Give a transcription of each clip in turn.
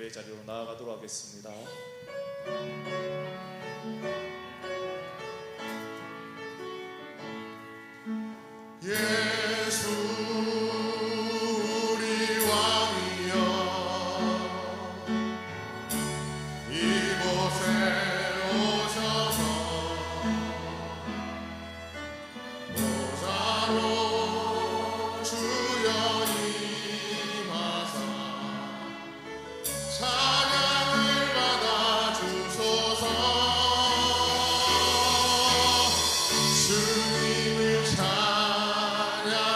예배 자리로 나아가도록 하겠습니다. 예수 우리 왕이여, 이곳에 오셔서 보좌로 주여 임하사 찬양을 받아 주소서. 주님을 찬양하오니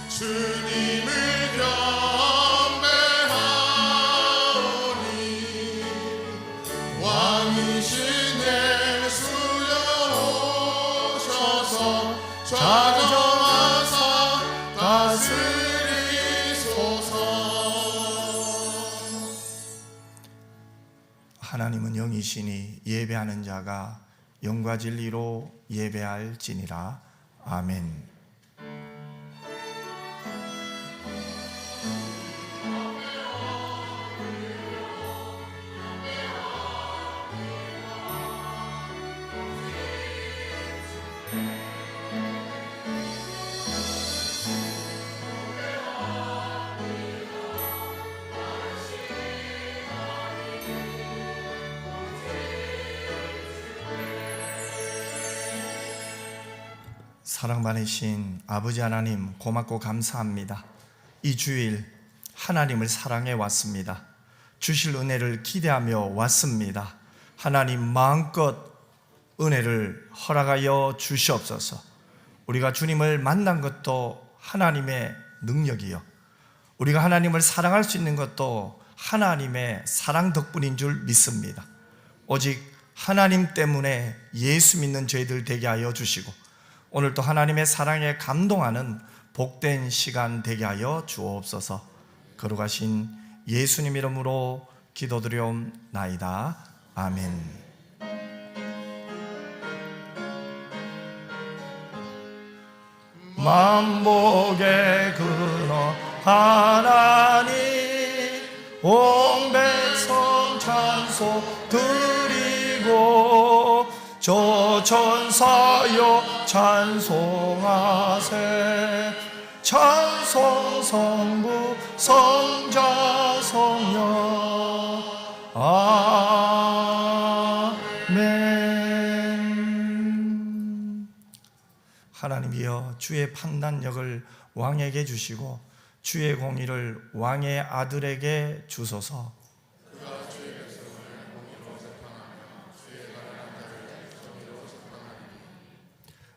주님을 경배하오니 왕이신 예수여 오셔서 좌정하사 다스리소서. 하나님은 영이시니 예배하는 자가 영과 진리로 예배할지니라. 아멘. 사랑 많으신 아버지 하나님, 고맙고 감사합니다. 이 주일 하나님을 사랑해 왔습니다. 주실 은혜를 기대하며 왔습니다. 하나님 마음껏 은혜를 허락하여 주시옵소서. 우리가 주님을 만난 것도 하나님의 능력이요, 우리가 하나님을 사랑할 수 있는 것도 하나님의 사랑 덕분인 줄 믿습니다. 오직 하나님 때문에 예수 믿는 저희들 되게 하여 주시고, 오늘도 하나님의 사랑에 감동하는 복된 시간 되게 하여 주옵소서. 거룩하신 예수님 이름으로 기도드리옵나이다. 아멘. 만복의 근원 하나님, 온 백성 찬송 드리고 조천사여 찬송하세. 찬송 성부 성자 성령. 아멘. 하나님이여, 주의 판단력을 왕에게 주시고 주의 공의를 왕의 아들에게 주소서.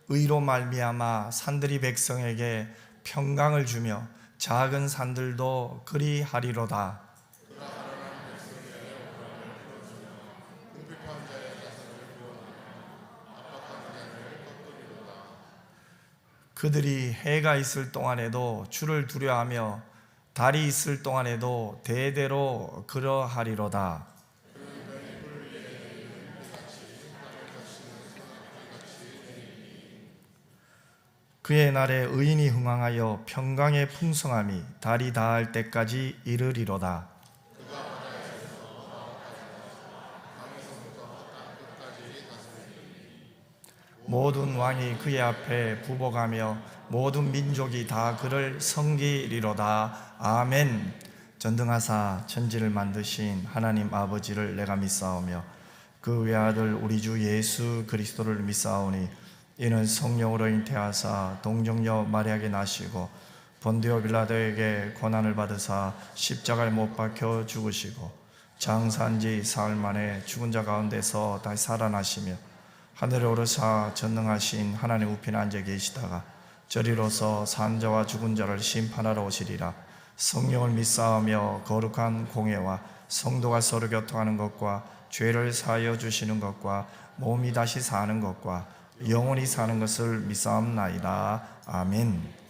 의로 말미암아 산들이 백성에게 평강을 주며 작은 산들도 그리하리로다. 그들이 해가 있을 동안에도 주를 두려워하며 달이 있을 동안에도 대대로 그러하리로다. 그의 날에 의인이 흥왕하여 평강의 풍성함이 달이 닿을 때까지 이르리로다. 모든 왕이 그의 앞에 부복하며 모든 민족이 다 그를 섬기리로다. 아멘. 전등하사 천지를 만드신 하나님 아버지를 내가 믿사오며 그 외아들 우리 주 예수 그리스도를 믿사오니 이는 성령으로 잉태하사 동정녀 마리아에게 나시고 본디오 빌라도에게 고난을 받으사 십자가에 못 박혀 죽으시고 장사한 지 사흘 만에 죽은 자 가운데서 다시 살아나시며 하늘에 오르사 전능하신 하나님 우편에 앉아 계시다가 저리로서 산 자와 죽은 자를 심판하러 오시리라. 성령을 믿사오며 거룩한 공예와 성도가 서로 교통하는 것과 죄를 사하여 주시는 것과 몸이 다시 사는 것과 영원히 사는 것을 믿사옵나이다. 아멘.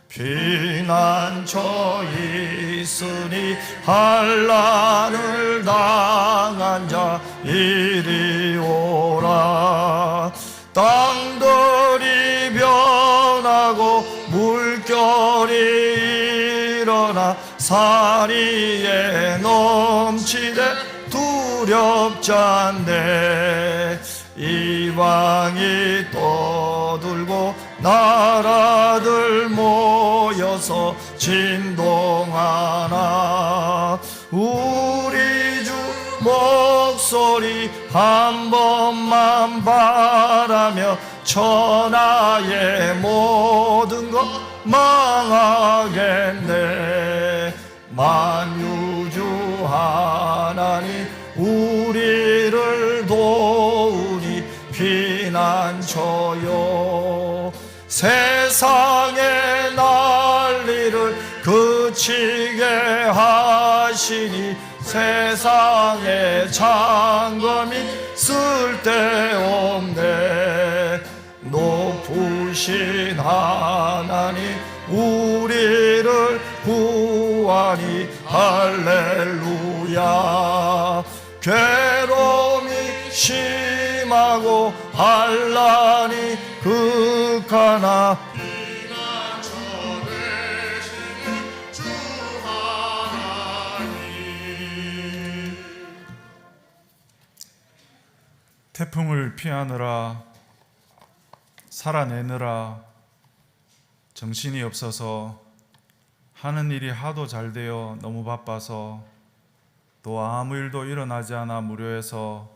피난처 있으니 환난을 당한 자 이리 오라. 산위에 넘치되 두렵잖네. 이방이 떠들고 나라들 모여서 진동하나 우리 주 목소리 한 번만 바라며 천하의 모든 것 망하겠네. 만유주 하나님 우리를 도우니 피난처요. 세상의 난리를 그치게 하시니 세상의 창검이 쓸데없네. 높으신 하나님 우리를 구하니 할렐루야. 괴로움이 심하고 환난이 극하나 피난처 되시는 주 하나님. 태풍을 피하느라 살아내느라 정신이 없어서 하는 일이 하도 잘 되어 너무 바빠서 또 아무 일도 일어나지 않아 무료해서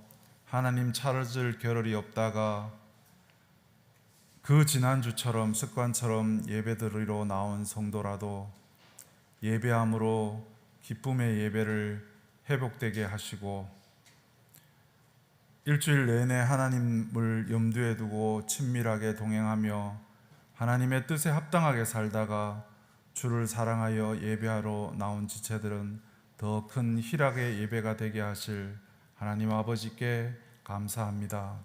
하나님 찾을 겨를이 없다가 그 지난주처럼 습관처럼 예배드리러 나온 성도라도 예배함으로 기쁨의 예배를 회복되게 하시고 일주일 내내 하나님을 염두에 두고 친밀하게 동행하며 하나님의 뜻에 합당하게 살다가 주를 사랑하여 예배하러 나온 지체들은 더 큰 희락의 예배가 되게 하실 하나님 아버지께 감사합니다.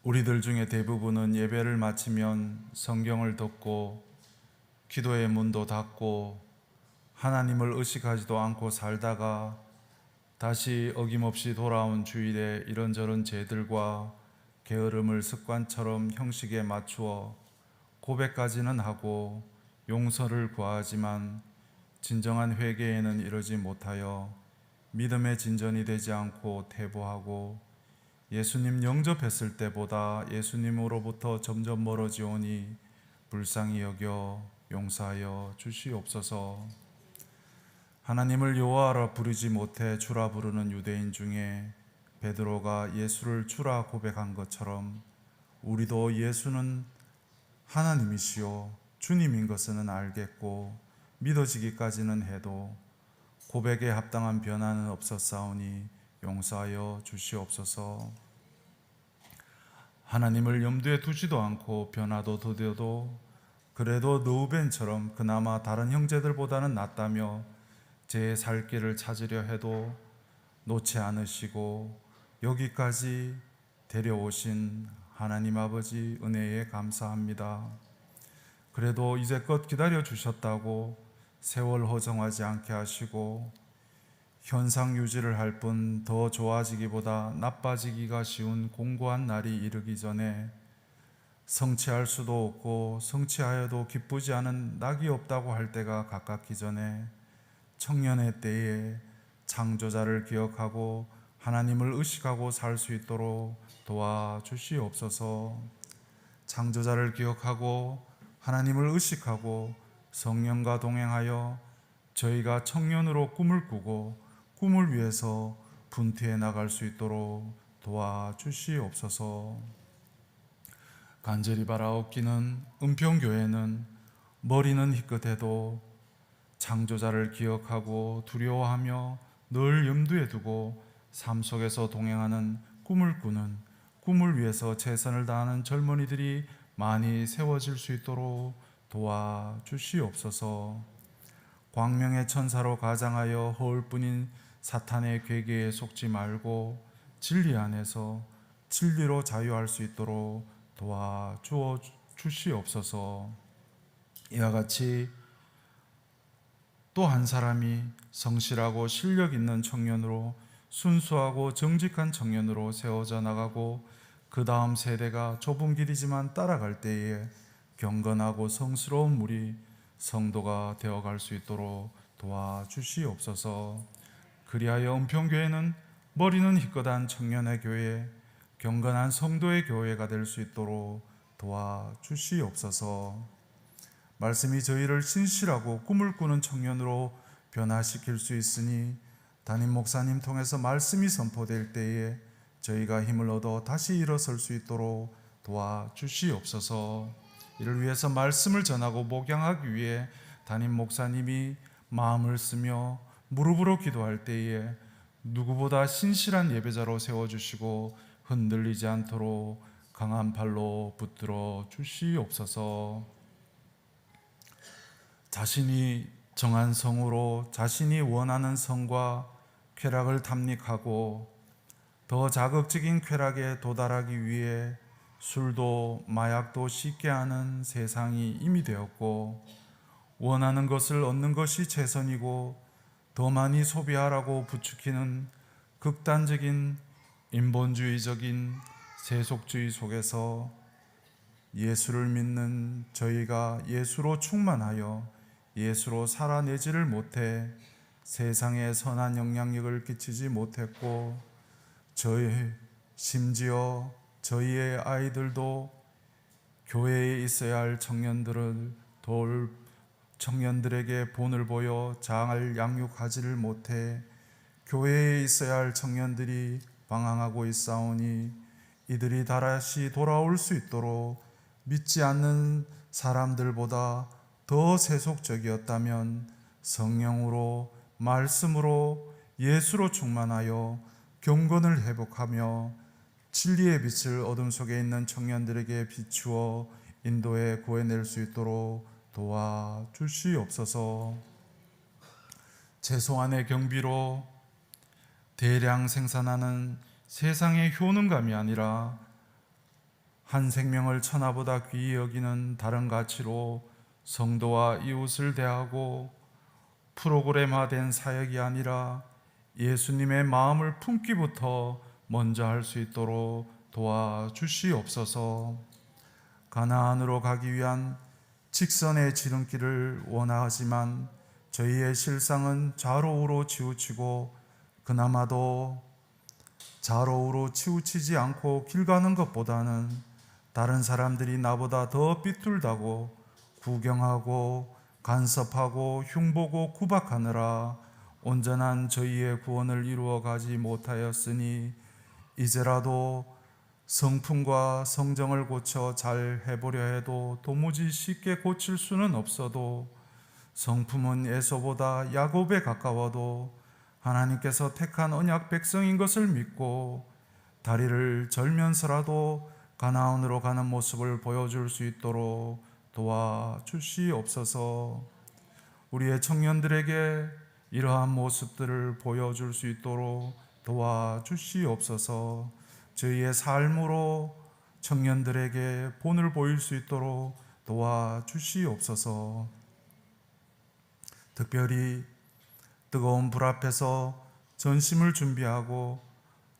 우리들 중에 대부분은 예배를 마치면 성경을 덮고 기도의 문도 닫고 하나님을 의식하지도 않고 살다가 다시 어김없이 돌아온 주일에 이런저런 죄들과 게으름을 습관처럼 형식에 맞추어 고백까지는 하고 용서를 구하지만 진정한 회개에는 이르지 못하여 믿음의 진전이 되지 않고 퇴보하고 예수님 영접했을 때보다 예수님으로부터 점점 멀어지오니 불쌍히 여겨 용서하여 주시옵소서. 하나님을 여호와라 부르지 못해 주라 부르는 유대인 중에 베드로가 예수를 주라 고백한 것처럼 우리도 예수는 하나님이시요 주님인 것은 알겠고 믿어지기까지는 해도 고백에 합당한 변화는 없었사오니 용서하여 주시옵소서. 하나님을 염두에 두지도 않고 변화도 더뎌도 그래도 느우벤처럼 그나마 다른 형제들보다는 낫다며 제 살 길을 찾으려 해도 놓지 않으시고 여기까지 데려오신 하나님 아버지 은혜에 감사합니다. 그래도 이제껏 기다려 주셨다고 세월 허정하지 않게 하시고 현상 유지를 할 뿐 더 좋아지기보다 나빠지기가 쉬운 공고한 날이 이르기 전에 성취할 수도 없고 성취하여도 기쁘지 않은 낙이 없다고 할 때가 가깝기 전에 청년의 때에 창조자를 기억하고 하나님을 의식하고 살 수 있도록 도와주시옵소서. 창조자를 기억하고 하나님을 의식하고 성령과 동행하여 저희가 청년으로 꿈을 꾸고 꿈을 위해서 분투해 나갈 수 있도록 도와주시옵소서. 간절히 바라옵기는 은평교회는 머리는 희끗해도 창조자를 기억하고 두려워하며 늘 염두에 두고 삶 속에서 동행하는 꿈을 꾸는 꿈을 위해서 최선을 다하는 젊은이들이 많이 세워질 수 있도록 도와주시옵소서. 광명의 천사로 가장하여 허울뿐인 사탄의 괴계에 속지 말고 진리 안에서 진리로 자유할 수 있도록 도와주시옵소서. 이와 같이 또 한 사람이 성실하고 실력 있는 청년으로 순수하고 정직한 청년으로 세워져 나가고 그 다음 세대가 좁은 길이지만 따라갈 때에 경건하고 성스러운 물이 성도가 되어갈 수 있도록 도와주시옵소서. 그리하여 은평교회는 머리는 희끗한 청년의 교회, 경건한 성도의 교회가 될 수 있도록 도와주시옵소서. 말씀이 저희를 신실하고 꿈을 꾸는 청년으로 변화시킬 수 있으니 담임 목사님 통해서 말씀이 선포될 때에 저희가 힘을 얻어 다시 일어설 수 있도록 도와주시옵소서. 이를 위해서 말씀을 전하고 목양하기 위해 담임 목사님이 마음을 쓰며 무릎으로 기도할 때에 누구보다 신실한 예배자로 세워주시고 흔들리지 않도록 강한 팔로 붙들어 주시옵소서. 자신이 정한 성으로 자신이 원하는 성과 쾌락을 탐닉하고 더 자극적인 쾌락에 도달하기 위해 술도 마약도 쉽게 하는 세상이 이미 되었고, 원하는 것을 얻는 것이 최선이고 더 많이 소비하라고 부추기는 극단적인 인본주의적인 세속주의 속에서 예수를 믿는 저희가 예수로 충만하여 예수로 살아내지를 못해 세상에 선한 영향력을 끼치지 못했고, 심지어 저희의 아이들도 교회에 있어야 할 청년들에게 본을 보여 잘 양육하지를 못해 교회에 있어야 할 청년들이 방황하고 있사오니, 이들이 다시 돌아올 수 있도록 믿지 않는 사람들보다 더 세속적이었다면 성령으로 말씀으로 예수로 충만하여 경건을 회복하며 진리의 빛을 어둠 속에 있는 청년들에게 비추어 인도에 구해낼 수 있도록 도와주시옵소서. 최소한의 경비로 대량 생산하는 세상의 효능감이 아니라 한 생명을 천하보다 귀히 여기는 다른 가치로 성도와 이웃을 대하고 프로그램화된 사역이 아니라 예수님의 마음을 품기부터 먼저 할 수 있도록 도와주시옵소서. 가나안으로 가기 위한 직선의 지름길을 원하지만 저희의 실상은 좌로우로 치우치고, 그나마도 좌로우로 치우치지 않고 길 가는 것보다는 다른 사람들이 나보다 더 삐뚤다고 구경하고 간섭하고 흉보고 구박하느라 온전한 저희의 구원을 이루어 가지 못하였으니, 이제라도 성품과 성정을 고쳐 잘 해보려 해도 도무지 쉽게 고칠 수는 없어도, 성품은 에서보다 야곱에 가까워도 하나님께서 택한 언약 백성인 것을 믿고 다리를 절면서라도 가나안으로 가는 모습을 보여줄 수 있도록 도와주시옵소서. 우리의 청년들에게 이러한 모습들을 보여줄 수 있도록 도와주시옵소서. 저희의 삶으로 청년들에게 본을 보일 수 있도록 도와주시옵소서. 특별히 뜨거운 불 앞에서 전심을 준비하고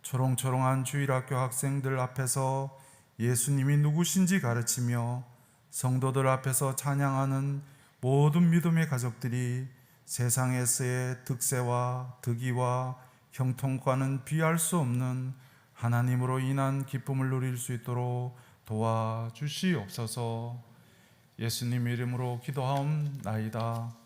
초롱초롱한 주일학교 학생들 앞에서 예수님이 누구신지 가르치며 성도들 앞에서 찬양하는 모든 믿음의 가족들이 세상에서의 득세와 득의와 형통과는 비할 수 없는 하나님으로 인한 기쁨을 누릴 수 있도록 도와주시옵소서. 예수님 이름으로 기도하옵나이다.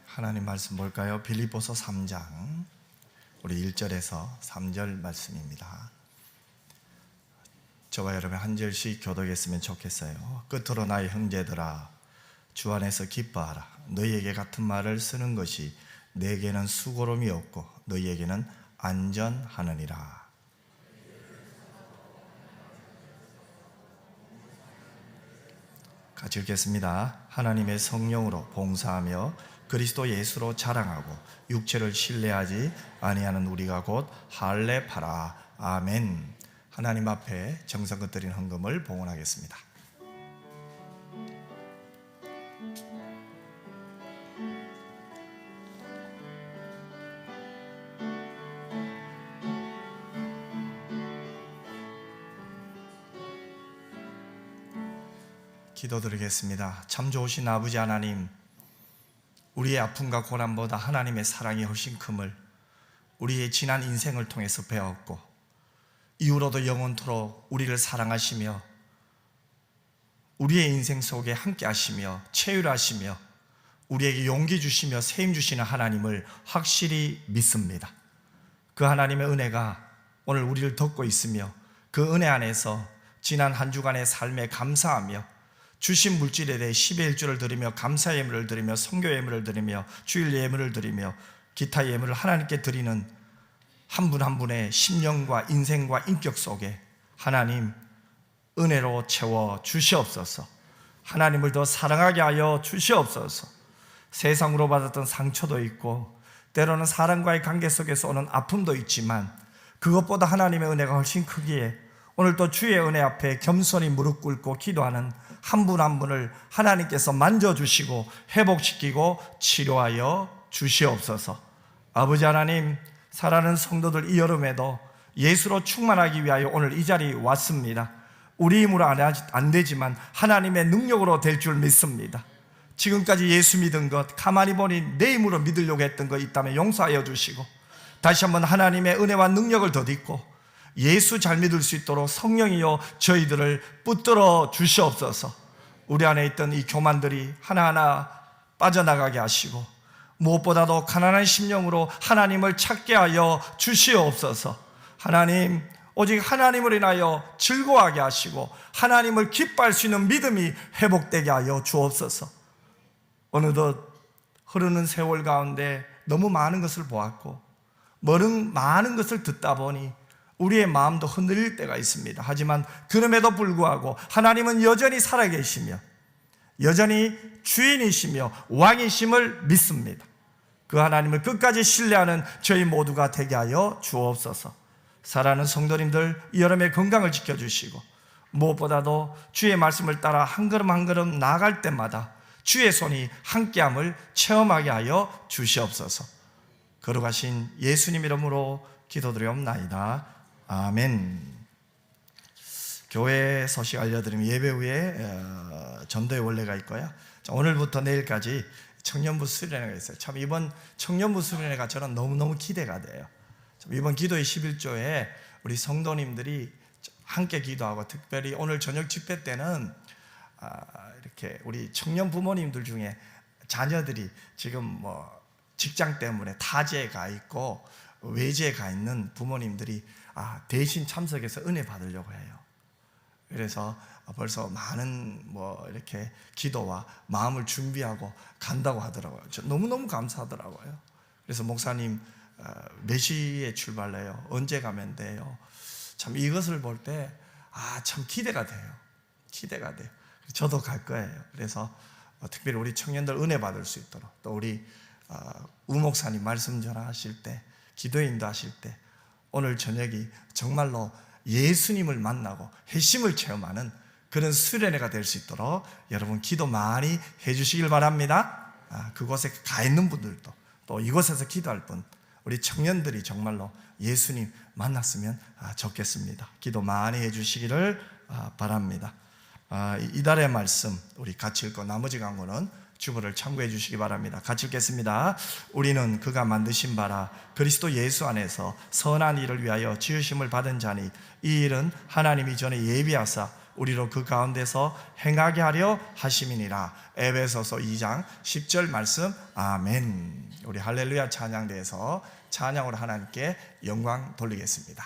하나님 말씀 볼까요? 빌립보서 3장 우리 1절에서 3절 말씀입니다. 저와 여러분 한 절씩 교독했으면 좋겠어요. 끝으로 나의 형제들아, 주 안에서 기뻐하라. 너희에게 같은 말을 쓰는 것이 내게는 수고로움이 없고 너희에게는 안전하느니라. 같이 읽겠습니다. 하나님의 성령으로 봉사하며 그리스도 예수로 자랑하고 육체를 신뢰하지 아니하는 우리가 곧 할례파라. 아멘. 하나님 앞에 정성껏 드린 헌금을 봉헌하겠습니다. 기도드리겠습니다. 참 좋으신 아버지 하나님, 우리의 아픔과 고난보다 하나님의 사랑이 훨씬 큼을 우리의 지난 인생을 통해서 배웠고, 이후로도 영원토록 우리를 사랑하시며 우리의 인생 속에 함께 하시며 체휼하시며 우리에게 용기 주시며 세임 주시는 하나님을 확실히 믿습니다. 그 하나님의 은혜가 오늘 우리를 덮고 있으며 그 은혜 안에서 지난 한 주간의 삶에 감사하며 주신 물질에 대해 10의 1조를 드리며 감사 예물을 드리며 성교 예물을 드리며 주일 예물을 드리며 기타 예물을 하나님께 드리는 한 분 한 분의 심령과 인생과 인격 속에 하나님 은혜로 채워 주시옵소서. 하나님을 더 사랑하게 하여 주시옵소서. 세상으로 받았던 상처도 있고 때로는 사람과의 관계 속에서 오는 아픔도 있지만 그것보다 하나님의 은혜가 훨씬 크기에 오늘 또 주의 은혜 앞에 겸손히 무릎 꿇고 기도하는 한 분 한 분을 하나님께서 만져주시고 회복시키고 치료하여 주시옵소서. 아버지 하나님, 사랑하는 성도들 이 여름에도 예수로 충만하기 위하여 오늘 이 자리에 왔습니다. 우리 힘으로 안 되지만 하나님의 능력으로 될 줄 믿습니다. 지금까지 예수 믿은 것, 가만히 보니 내 힘으로 믿으려고 했던 것 있다면 용서하여 주시고 다시 한번 하나님의 은혜와 능력을 덧입고 예수 잘 믿을 수 있도록 성령이여 저희들을 붙들어 주시옵소서. 우리 안에 있던 이 교만들이 하나하나 빠져나가게 하시고 무엇보다도 가난한 심령으로 하나님을 찾게 하여 주시옵소서. 하나님, 오직 하나님을 인하여 즐거워하게 하시고 하나님을 기뻐할 수 있는 믿음이 회복되게 하여 주옵소서. 어느덧 흐르는 세월 가운데 너무 많은 것을 보았고 많은 것을 듣다 보니 우리의 마음도 흔들릴 때가 있습니다. 하지만 그럼에도 불구하고 하나님은 여전히 살아계시며 여전히 주인이시며 왕이심을 믿습니다. 그 하나님을 끝까지 신뢰하는 저희 모두가 되게 하여 주옵소서. 사랑하는 성도님들, 이 여름에 건강을 지켜주시고 무엇보다도 주의 말씀을 따라 한 걸음 한 걸음 나아갈 때마다 주의 손이 함께함을 체험하게 하여 주시옵소서. 거룩하신 예수님 이름으로 기도드리옵나이다. 아멘. 교회 소식 알려드리면 예배 후에 전도의 원례가 있고요. 오늘부터 내일까지 청년부 수련회가 있어요. 참 이번 청년부 수련회가 저는 너무너무 기대가 돼요. 이번 기도의 11조에 우리 성도님들이 함께 기도하고 특별히 오늘 저녁 집회 때는 이렇게 우리 청년 부모님들 중에 자녀들이 지금 직장 때문에 타지에 가 있고 외지에 가 있는 부모님들이 대신 참석해서 은혜 받으려고 해요. 그래서 벌써 많은 이렇게 기도와 마음을 준비하고 간다고 하더라고요. 너무너무 감사하더라고요. 그래서 목사님 몇 시에 출발해요? 언제 가면 돼요? 참 이것을 볼 때 참 기대가 돼요. 기대가 돼요. 저도 갈 거예요. 그래서 특별히 우리 청년들 은혜 받을 수 있도록 또 우리 우 목사님 말씀 전하실 때 기도 인도하실 때 오늘 저녁이 정말로 예수님을 만나고 회심을 체험하는 그런 수련회가 될 수 있도록 여러분 기도 많이 해주시길 바랍니다. 그곳에 가 있는 분들도 또 이곳에서 기도할 분 우리 청년들이 정말로 예수님 만났으면 좋겠습니다. 기도 많이 해주시기를 바랍니다. 이달의 말씀 우리 같이 읽고 나머지 강구는 주보를 참고해 주시기 바랍니다. 같이 읽겠습니다. 우리는 그가 만드신 바라 그리스도 예수 안에서 선한 일을 위하여 지으심을 받은 자니 이 일은 하나님이 전에 예비하사 우리로 그 가운데서 행하게 하려 하심이니라. 에베소서 2장 10절 말씀. 아멘. 우리 할렐루야 찬양대에서 찬양으로 하나님께 영광 돌리겠습니다.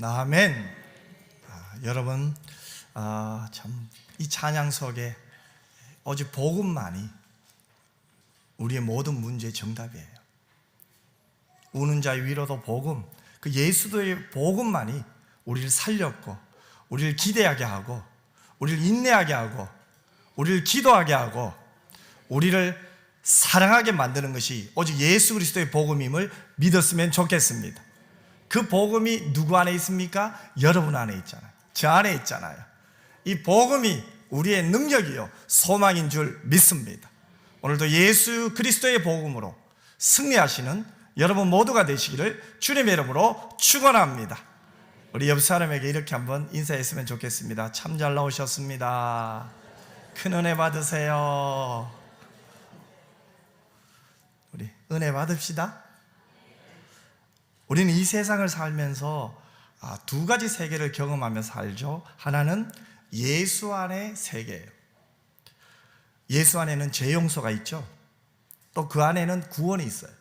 아멘. 여러분, 참 이 찬양 속에 오직 복음만이 우리의 모든 문제의 정답이에요. 우는 자의 위로도 복음, 그 예수도의 복음만이 우리를 살렸고, 우리를 기대하게 하고, 우리를 인내하게 하고, 우리를 기도하게 하고, 우리를 사랑하게 만드는 것이 오직 예수 그리스도의 복음임을 믿었으면 좋겠습니다. 그 복음이 누구 안에 있습니까? 여러분 안에 있잖아요. 저 안에 있잖아요. 이 복음이 우리의 능력이요 소망인 줄 믿습니다. 오늘도 예수 그리스도의 복음으로 승리하시는 여러분 모두가 되시기를 주님의 이름으로 축원합니다. 우리 옆 사람에게 이렇게 한번 인사했으면 좋겠습니다. 참 잘 나오셨습니다. 큰 은혜 받으세요. 우리 은혜 받읍시다. 우리는 이 세상을 살면서 두 가지 세계를 경험하며 살죠. 하나는 예수 안의 세계예요. 예수 안에는 죄 용서가 있죠. 또 그 안에는 구원이 있어요.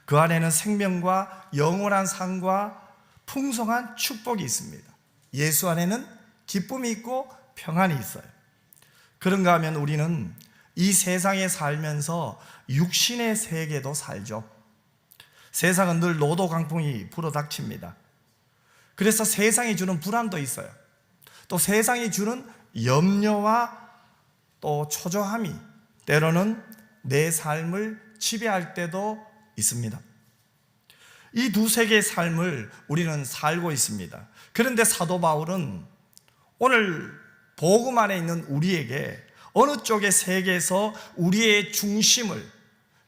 그 안에는 생명과 영원한 삶과 풍성한 축복이 있습니다. 예수 안에는 기쁨이 있고 평안이 있어요. 그런가 하면 우리는 이 세상에 살면서 육신의 세계도 살죠. 세상은 늘 노도 강풍이 불어닥칩니다. 그래서 세상이 주는 불안도 있어요. 또 세상이 주는 염려와 또 초조함이 때로는 내 삶을 지배할 때도 있습니다. 이 두 세계의 삶을 우리는 살고 있습니다. 그런데 사도 바울은 오늘 복음 안에 있는 우리에게 어느 쪽의 세계에서 우리의 중심을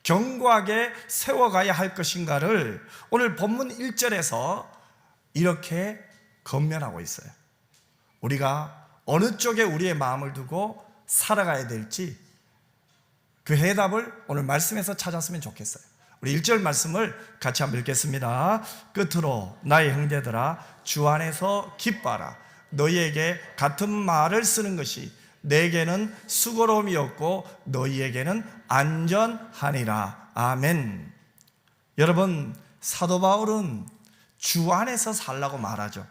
견고하게 세워가야 할 것인가를 오늘 본문 1절에서 이렇게 건면하고 있어요. 우리가 어느 쪽에 우리의 마음을 두고 살아가야 될지 그 해답을 오늘 말씀에서 찾았으면 좋겠어요. 우리 1절 말씀을 같이 한번 읽겠습니다. 끝으로 나의 형제들아 주 안에서 기뻐하라. 너희에게 같은 말을 쓰는 것이 내게는 수고로움이 없고 너희에게는 안전하니라. 아멘. 여러분, 사도 바울은 주 안에서 살라고 말하죠.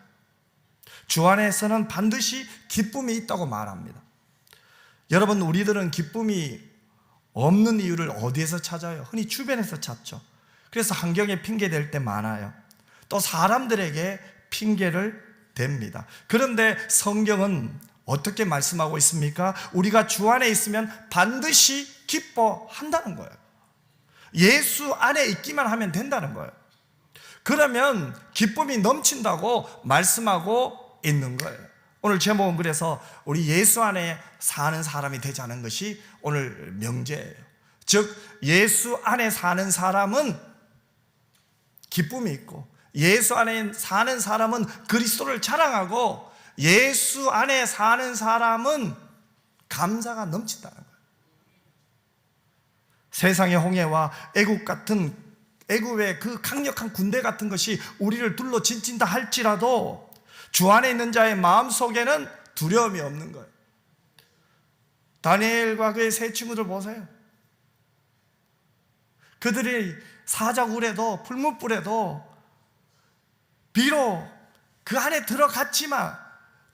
주 안에서는 반드시 기쁨이 있다고 말합니다. 여러분, 우리들은 기쁨이 없는 이유를 어디에서 찾아요? 흔히 주변에서 찾죠. 그래서 환경에 핑계댈 때 많아요. 또 사람들에게 핑계를 댑니다. 그런데 성경은 어떻게 말씀하고 있습니까? 우리가 주 안에 있으면 반드시 기뻐한다는 거예요. 예수 안에 있기만 하면 된다는 거예요. 그러면 기쁨이 넘친다고 말씀하고 있는 거예요. 오늘 제목은 그래서 우리 예수 안에 사는 사람이 되자는 것이 오늘 명제예요. 즉 예수 안에 사는 사람은 기쁨이 있고 예수 안에 사는 사람은 그리스도를 자랑하고 예수 안에 사는 사람은 감사가 넘친다는 거예요. 세상의 홍해와 애국의 그 강력한 군대 같은 것이 우리를 둘러 진친다 할지라도 주 안에 있는 자의 마음속에는 두려움이 없는 거예요. 다니엘과 그의 세 친구들 보세요. 그들이 사자굴에도 풀무불에도 비록 그 안에 들어갔지만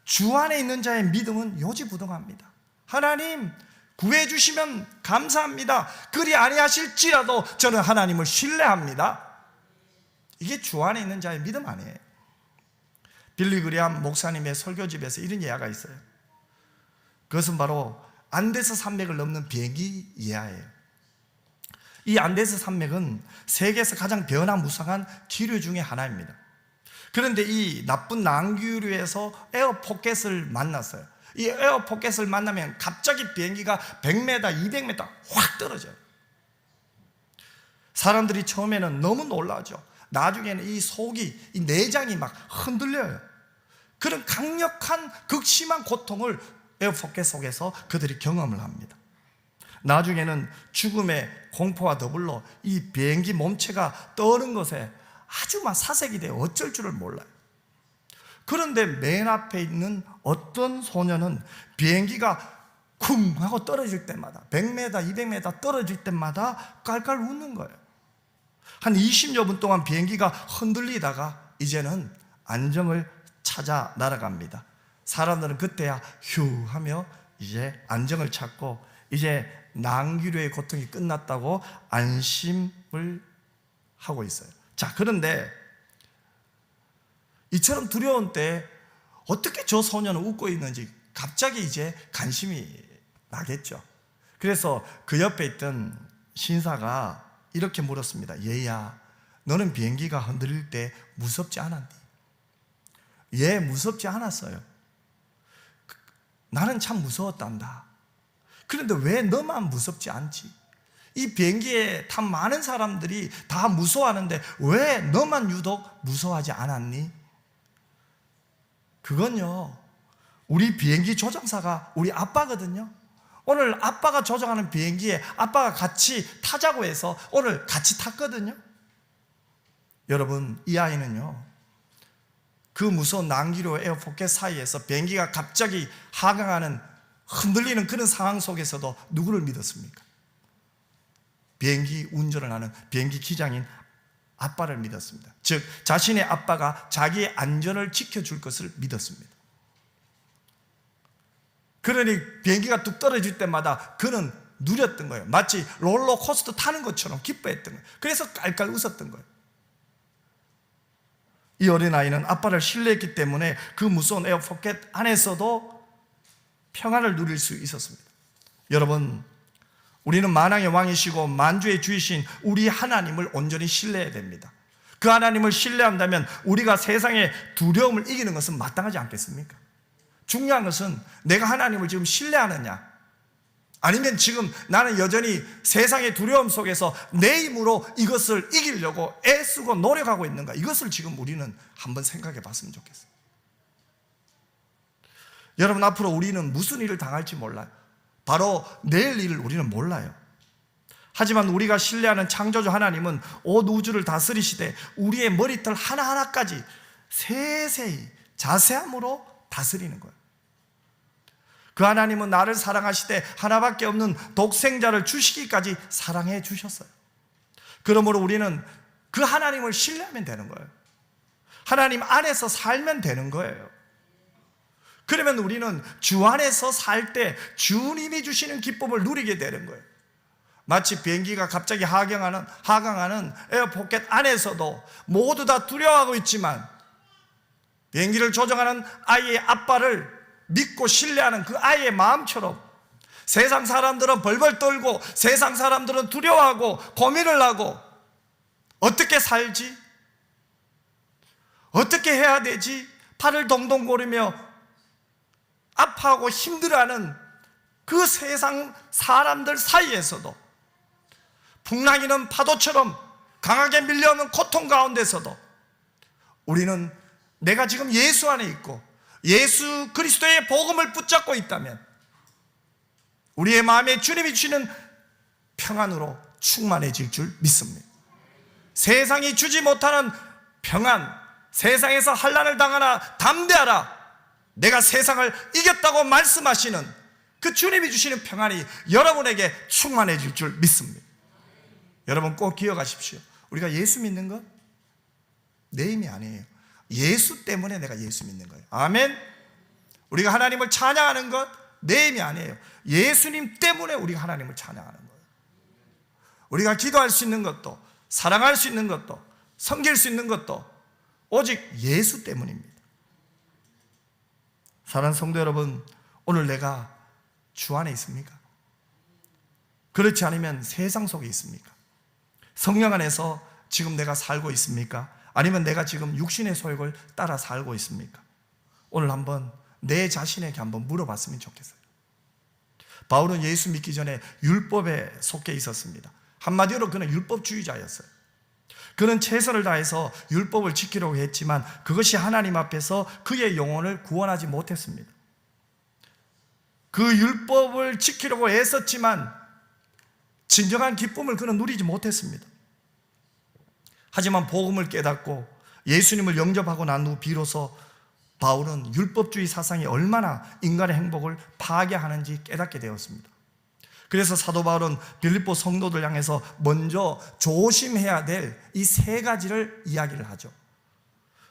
주 안에 있는 자의 믿음은 요지부동합니다. 하나님 구해주시면 감사합니다. 그리 아니하실지라도 저는 하나님을 신뢰합니다. 이게 주 안에 있는 자의 믿음 아니에요. 빌리 그레함 목사님의 설교집에서 이런 예화가 있어요. 그것은 바로 안데스 산맥을 넘는 비행기 예화예요. 이 안데스 산맥은 세계에서 가장 변화무쌍한 기류 중에 하나입니다. 그런데 이 나쁜 난기류에서 에어포켓을 만났어요. 이 에어포켓을 만나면 갑자기 비행기가 100m, 200m 확 떨어져요. 사람들이 처음에는 너무 놀라죠. 나중에는 이 속이, 이 내장이 막 흔들려요. 그런 강력한 극심한 고통을 에어포켓 속에서 그들이 경험을 합니다. 나중에는 죽음의 공포와 더불어 이 비행기 몸체가 떠오른 것에 아주 막 사색이 돼요. 어쩔 줄을 몰라요. 그런데 맨 앞에 있는 어떤 소년은 비행기가 쿵 하고 떨어질 때마다 100m, 200m 떨어질 때마다 깔깔 웃는 거예요. 한 20여 분 동안 비행기가 흔들리다가 이제는 안정을 찾아 날아갑니다. 사람들은 그때야 휴 하며 이제 안정을 찾고 이제 낭귀류의 고통이 끝났다고 안심을 하고 있어요. 자, 그런데 이처럼 두려운 때 어떻게 저 소년은 웃고 있는지 갑자기 이제 관심이 나겠죠. 그래서 그 옆에 있던 신사가 이렇게 물었습니다. 얘야, 너는 비행기가 흔들릴 때 무섭지 않았니? 예, 무섭지 않았어요. 나는 참 무서웠단다. 그런데 왜 너만 무섭지 않지? 이 비행기에 탄 많은 사람들이 다 무서워하는데 왜 너만 유독 무서워하지 않았니? 그건요, 우리 비행기 조종사가 우리 아빠거든요. 오늘 아빠가 조종하는 비행기에 아빠가 같이 타자고 해서 오늘 같이 탔거든요. 여러분, 이 아이는요, 그 무서운 난기류 에어포켓 사이에서 비행기가 갑자기 하강하는 흔들리는 그런 상황 속에서도 누구를 믿었습니까? 비행기 운전을 하는 비행기 기장인 아빠를 믿었습니다. 즉 자신의 아빠가 자기의 안전을 지켜줄 것을 믿었습니다. 그러니 비행기가 뚝 떨어질 때마다 그는 누렸던 거예요. 마치 롤러코스터 타는 것처럼 기뻐했던 거예요. 그래서 깔깔 웃었던 거예요. 이 어린아이는 아빠를 신뢰했기 때문에 그 무서운 에어포켓 안에서도 평안을 누릴 수 있었습니다. 여러분, 우리는 만왕의 왕이시고 만주의 주이신 우리 하나님을 온전히 신뢰해야 됩니다. 그 하나님을 신뢰한다면 우리가 세상의 두려움을 이기는 것은 마땅하지 않겠습니까? 중요한 것은 내가 하나님을 지금 신뢰하느냐, 아니면 지금 나는 여전히 세상의 두려움 속에서 내 힘으로 이것을 이기려고 애쓰고 노력하고 있는가, 이것을 지금 우리는 한번 생각해 봤으면 좋겠어요. 여러분, 앞으로 우리는 무슨 일을 당할지 몰라요. 바로 내일 일을 우리는 몰라요. 하지만 우리가 신뢰하는 창조주 하나님은 온 우주를 다스리시되 우리의 머리털 하나하나까지 세세히 자세함으로 다스리는 거예요. 그 하나님은 나를 사랑하시되 하나밖에 없는 독생자를 주시기까지 사랑해 주셨어요. 그러므로 우리는 그 하나님을 신뢰하면 되는 거예요. 하나님 안에서 살면 되는 거예요. 그러면 우리는 주 안에서 살 때 주님이 주시는 기쁨을 누리게 되는 거예요. 마치 비행기가 갑자기 하강하는 에어포켓 안에서도 모두 다 두려워하고 있지만 비행기를 조종하는 아이의 아빠를 믿고 신뢰하는 그 아이의 마음처럼 세상 사람들은 벌벌 떨고 세상 사람들은 두려워하고 고민을 하고 어떻게 살지? 어떻게 해야 되지? 팔을 동동 고르며 아파하고 힘들어하는 그 세상 사람들 사이에서도, 풍랑이는 파도처럼 강하게 밀려오는 고통 가운데서도 우리는 내가 지금 예수 안에 있고 예수 그리스도의 복음을 붙잡고 있다면 우리의 마음에 주님이 주시는 평안으로 충만해질 줄 믿습니다. 세상이 주지 못하는 평안, 세상에서 환난을 당하나 담대하라, 내가 세상을 이겼다고 말씀하시는 그 주님이 주시는 평안이 여러분에게 충만해질 줄 믿습니다. 여러분 꼭 기억하십시오. 우리가 예수 믿는 것 내 힘이 아니에요. 예수 때문에 내가 예수 믿는 거예요. 아멘. 우리가 하나님을 찬양하는 것 내 힘이 아니에요. 예수님 때문에 우리가 하나님을 찬양하는 거예요. 우리가 기도할 수 있는 것도, 사랑할 수 있는 것도, 섬길 수 있는 것도 오직 예수 때문입니다. 사랑하는 성도 여러분, 오늘 내가 주 안에 있습니까? 그렇지 않으면 세상 속에 있습니까? 성령 안에서 지금 내가 살고 있습니까? 아니면 내가 지금 육신의 소욕을 따라 살고 있습니까? 오늘 한번 내 자신에게 한번 물어봤으면 좋겠어요. 바울은 예수 믿기 전에 율법에 속해 있었습니다. 한마디로 그는 율법주의자였어요. 그는 최선을 다해서 율법을 지키려고 했지만 그것이 하나님 앞에서 그의 영혼을 구원하지 못했습니다. 그 율법을 지키려고 애썼지만 진정한 기쁨을 그는 누리지 못했습니다. 하지만 복음을 깨닫고 예수님을 영접하고 난 후 비로소 바울은 율법주의 사상이 얼마나 인간의 행복을 파괴하는지 깨닫게 되었습니다. 그래서 사도 바울은 빌립보 성도들 향해서 먼저 조심해야 될 이 세 가지를 이야기를 하죠.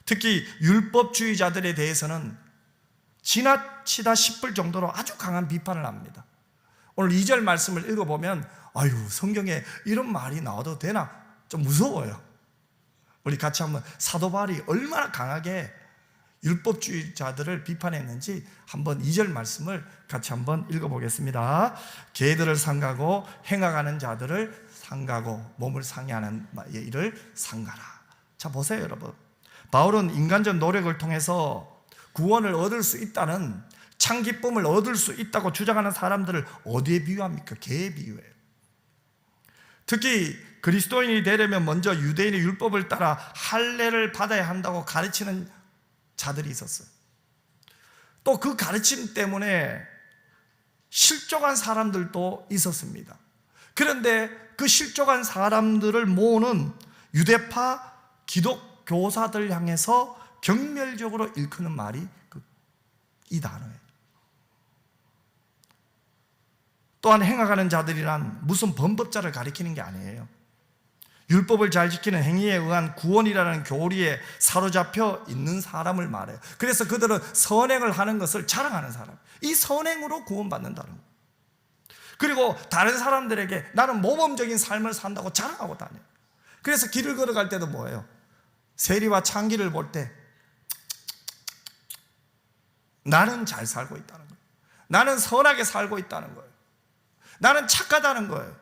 특히 율법주의자들에 대해서는 지나치다 싶을 정도로 아주 강한 비판을 합니다. 오늘 2절 말씀을 읽어보면 아유, 성경에 이런 말이 나와도 되나? 좀 무서워요. 우리 같이 한번 사도 바울이 얼마나 강하게 율법주의자들을 비판했는지 한번 2절 말씀을 같이 한번 읽어보겠습니다. 개들을 상가고 행하가는 자들을 상가고 몸을 상해하는 일을 상가라. 자, 보세요 여러분. 바울은 인간적 노력을 통해서 구원을 얻을 수 있다는, 참 기쁨을 얻을 수 있다고 주장하는 사람들을 어디에 비유합니까? 개에 비유해요. 특히 그리스도인이 되려면 먼저 유대인의 율법을 따라 할례를 받아야 한다고 가르치는 자들이 있었어요. 또 그 가르침 때문에 실족한 사람들도 있었습니다. 그런데 그 실족한 사람들을 모으는 유대파 기독교사들 향해서 경멸적으로 일컫는 말이 이 단어예요. 또한 행하가는 자들이란 무슨 범법자를 가리키는 게 아니에요. 율법을 잘 지키는 행위에 의한 구원이라는 교리에 사로잡혀 있는 사람을 말해요. 그래서 그들은 선행을 하는 것을 자랑하는 사람, 이 선행으로 구원받는다는 거예요. 그리고 다른 사람들에게 나는 모범적인 삶을 산다고 자랑하고 다녀요. 그래서 길을 걸어갈 때도 뭐예요? 세리와 창기를 볼 때 나는 잘 살고 있다는 거예요. 나는 선하게 살고 있다는 거예요. 나는 착하다는 거예요.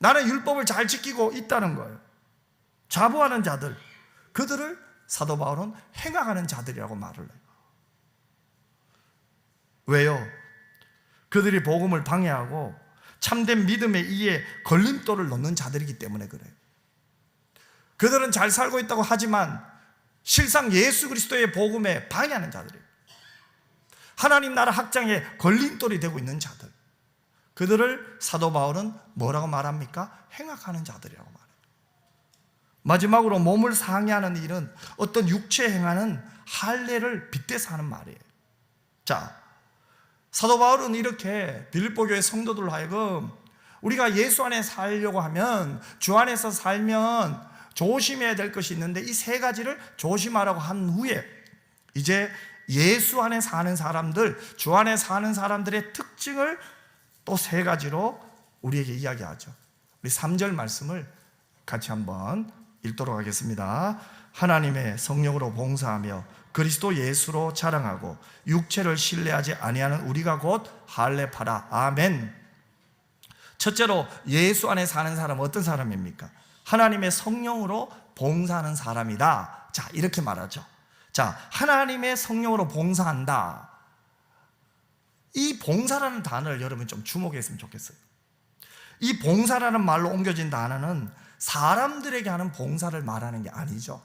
나는 율법을 잘 지키고 있다는 거예요. 자부하는 자들, 그들을 사도 바울은 행하가는 자들이라고 말을 해요. 왜요? 그들이 복음을 방해하고 참된 믿음의 이에 걸림돌을 놓는 자들이기 때문에 그래요. 그들은 잘 살고 있다고 하지만 실상 예수 그리스도의 복음에 방해하는 자들이에요. 하나님 나라 확장에 걸림돌이 되고 있는 자들, 그들을 사도 바울은 뭐라고 말합니까? 행악하는 자들이라고 말해요. 마지막으로 몸을 상해하는 일은 어떤 육체에 행하는 할례를 빗대서 하는 말이에요. 자, 사도 바울은 이렇게 빌립보 교회 성도들로 하여금 우리가 예수 안에 살려고 하면, 주 안에서 살면 조심해야 될 것이 있는데 이 세 가지를 조심하라고 한 후에 이제 예수 안에 사는 사람들, 주 안에 사는 사람들의 특징을 또 세 가지로 우리에게 이야기하죠. 우리 3절 말씀을 같이 한번 읽도록 하겠습니다. 하나님의 성령으로 봉사하며 그리스도 예수로 자랑하고 육체를 신뢰하지 아니하는 우리가 곧 할례파라. 아멘. 첫째로 예수 안에 사는 사람은 어떤 사람입니까? 하나님의 성령으로 봉사하는 사람이다. 자, 이렇게 말하죠. 자, 하나님의 성령으로 봉사한다. 이 봉사라는 단어를 여러분 좀 주목했으면 좋겠어요. 이 봉사라는 말로 옮겨진 단어는 사람들에게 하는 봉사를 말하는 게 아니죠.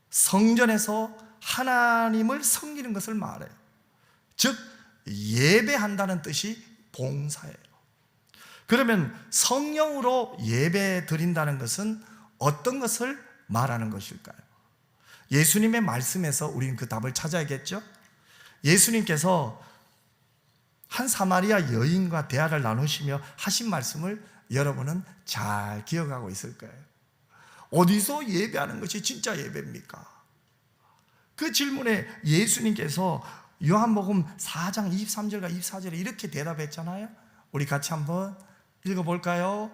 성전에서 하나님을 섬기는 것을 말해요. 즉 예배한다는 뜻이 봉사예요. 그러면 성령으로 예배 드린다는 것은 어떤 것을 말하는 것일까요? 예수님의 말씀에서 우리는 그 답을 찾아야겠죠. 예수님께서 한 사마리아 여인과 대화를 나누시며 하신 말씀을 여러분은 잘 기억하고 있을 거예요. 어디서 예배하는 것이 진짜 예배입니까? 그 질문에 예수님께서 요한복음 4장 23절과 24절에 이렇게 대답했잖아요. 우리 같이 한번 읽어볼까요?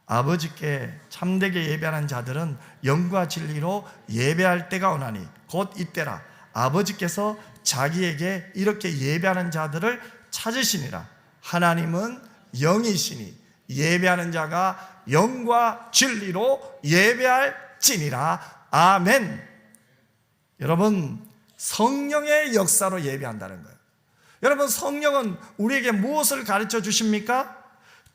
아버지께 참되게 예배하는 자들은 영과 진리로 예배할 때가 오나니 곧 이때라. 아버지께서 자기에게 이렇게 예배하는 자들을 찾으시니라. 하나님은 영이시니 예배하는 자가 영과 진리로 예배할지니라. 아멘. 여러분, 성령의 역사로 예배한다는 거예요. 여러분, 성령은 우리에게 무엇을 가르쳐 주십니까?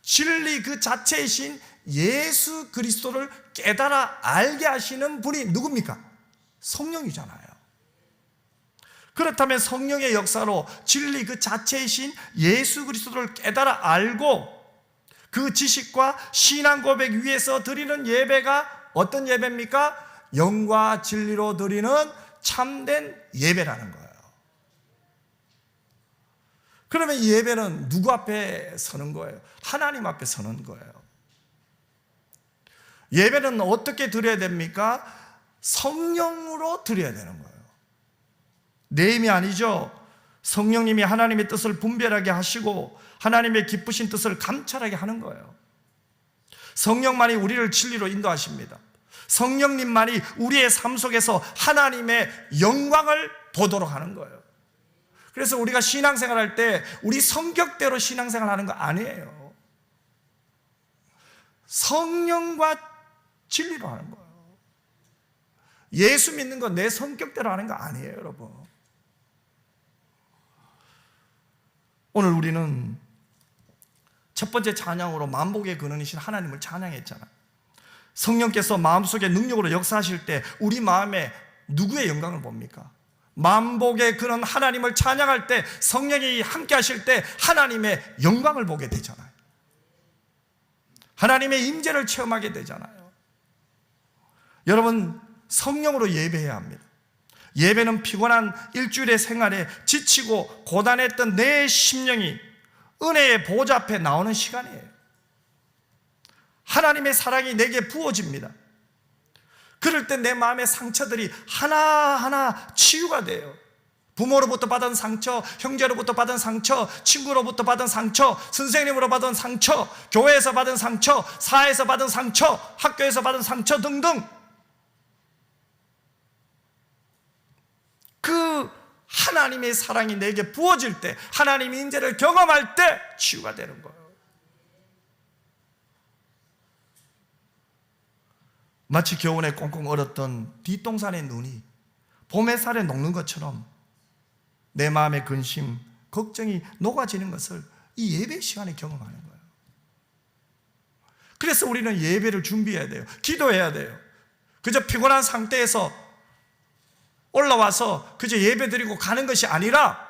진리 그 자체이신 예수 그리스도를 깨달아 알게 하시는 분이 누굽니까? 성령이잖아요. 그렇다면 성령의 역사로 진리 그 자체이신 예수 그리스도를 깨달아 알고 그 지식과 신앙 고백 위에서 드리는 예배가 어떤 예배입니까? 영과 진리로 드리는 참된 예배라는 거예요. 그러면 이 예배는 누구 앞에 서는 거예요? 하나님 앞에 서는 거예요. 예배는 어떻게 드려야 됩니까? 성령으로 드려야 되는 거예요. 내 힘이 아니죠. 성령님이 하나님의 뜻을 분별하게 하시고 하나님의 기쁘신 뜻을 감찰하게 하는 거예요. 성령만이 우리를 진리로 인도하십니다. 성령님만이 우리의 삶 속에서 하나님의 영광을 보도록 하는 거예요. 그래서 우리가 신앙생활 할 때 우리 성격대로 신앙생활 하는 거 아니에요. 성령과 진리로 하는 거예요. 예수 믿는 건 내 성격대로 하는 거 아니에요, 여러분. 오늘 우리는 첫 번째 찬양으로 만복의 근원이신 하나님을 찬양했잖아요. 성령께서 마음속에 능력으로 역사하실 때 우리 마음에 누구의 영광을 봅니까? 만복의 근원 하나님을 찬양할 때, 성령이 함께 하실 때 하나님의 영광을 보게 되잖아요. 하나님의 임재를 체험하게 되잖아요. 여러분, 성령으로 예배해야 합니다. 예배는 피곤한 일주일의 생활에 지치고 고단했던 내 심령이 은혜의 보좌 앞에 나오는 시간이에요. 하나님의 사랑이 내게 부어집니다. 그럴 때 내 마음의 상처들이 하나하나 치유가 돼요. 부모로부터 받은 상처, 형제로부터 받은 상처, 친구로부터 받은 상처, 선생님으로 받은 상처, 교회에서 받은 상처, 사회에서 받은 상처, 학교에서 받은 상처 등등, 그 하나님의 사랑이 내게 부어질 때, 하나님의 임재를 경험할 때 치유가 되는 거예요. 마치 겨울에 꽁꽁 얼었던 뒷동산의 눈이 봄 햇살에 녹는 것처럼 내 마음의 근심, 걱정이 녹아지는 것을 이 예배 시간에 경험하는 거예요. 그래서 우리는 예배를 준비해야 돼요. 기도해야 돼요. 그저 피곤한 상태에서 올라와서 그저 예배 드리고 가는 것이 아니라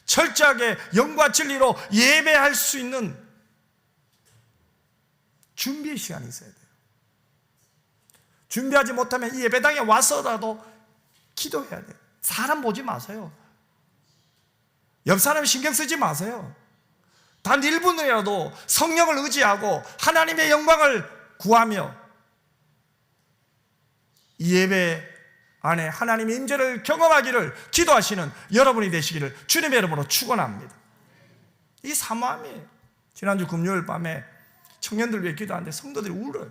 철저하게 영과 진리로 예배할 수 있는 준비의 시간이 있어야 돼요. 준비하지 못하면 이 예배당에 와서라도 기도해야 돼요. 사람 보지 마세요. 옆 사람 신경 쓰지 마세요. 단 1분이라도 성령을 의지하고 하나님의 영광을 구하며 이 예배 안에 하나님의 임재를 경험하기를 기도하시는 여러분이 되시기를 주님의 이름으로 축원합니다. 이 사모함이에요. 지난주 금요일 밤에 청년들 위해 기도하는데 성도들이 울어요.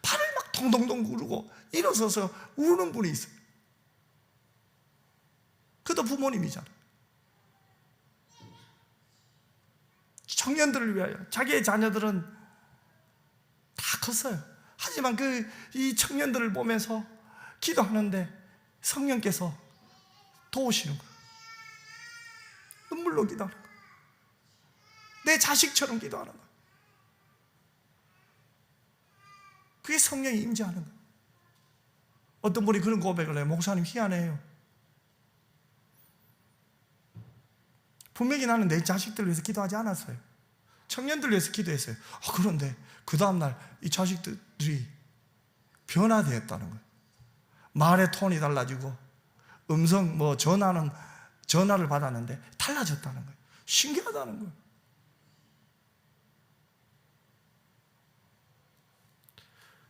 발을 막 동동동 구르고 일어서서 우는 분이 있어요. 그도 부모님이잖아요. 청년들을 위하여. 자기의 자녀들은 다 컸어요. 하지만 이 청년들을 보면서 기도하는데 성령께서 도우시는 거예요. 눈물로 기도하는 거예요. 내 자식처럼 기도하는 거예요. 그게 성령이 임재하는 거예요. 어떤 분이 그런 고백을 해요. 목사님 희한해요. 분명히 나는 내 자식들을 위해서 기도하지 않았어요. 청년들을 위해서 기도했어요. 그런데 그 다음날 이 자식들이 변화되었다는 거예요. 말의 톤이 달라지고 음성 전화를 받았는데 달라졌다는 거예요. 신기하다는 거예요.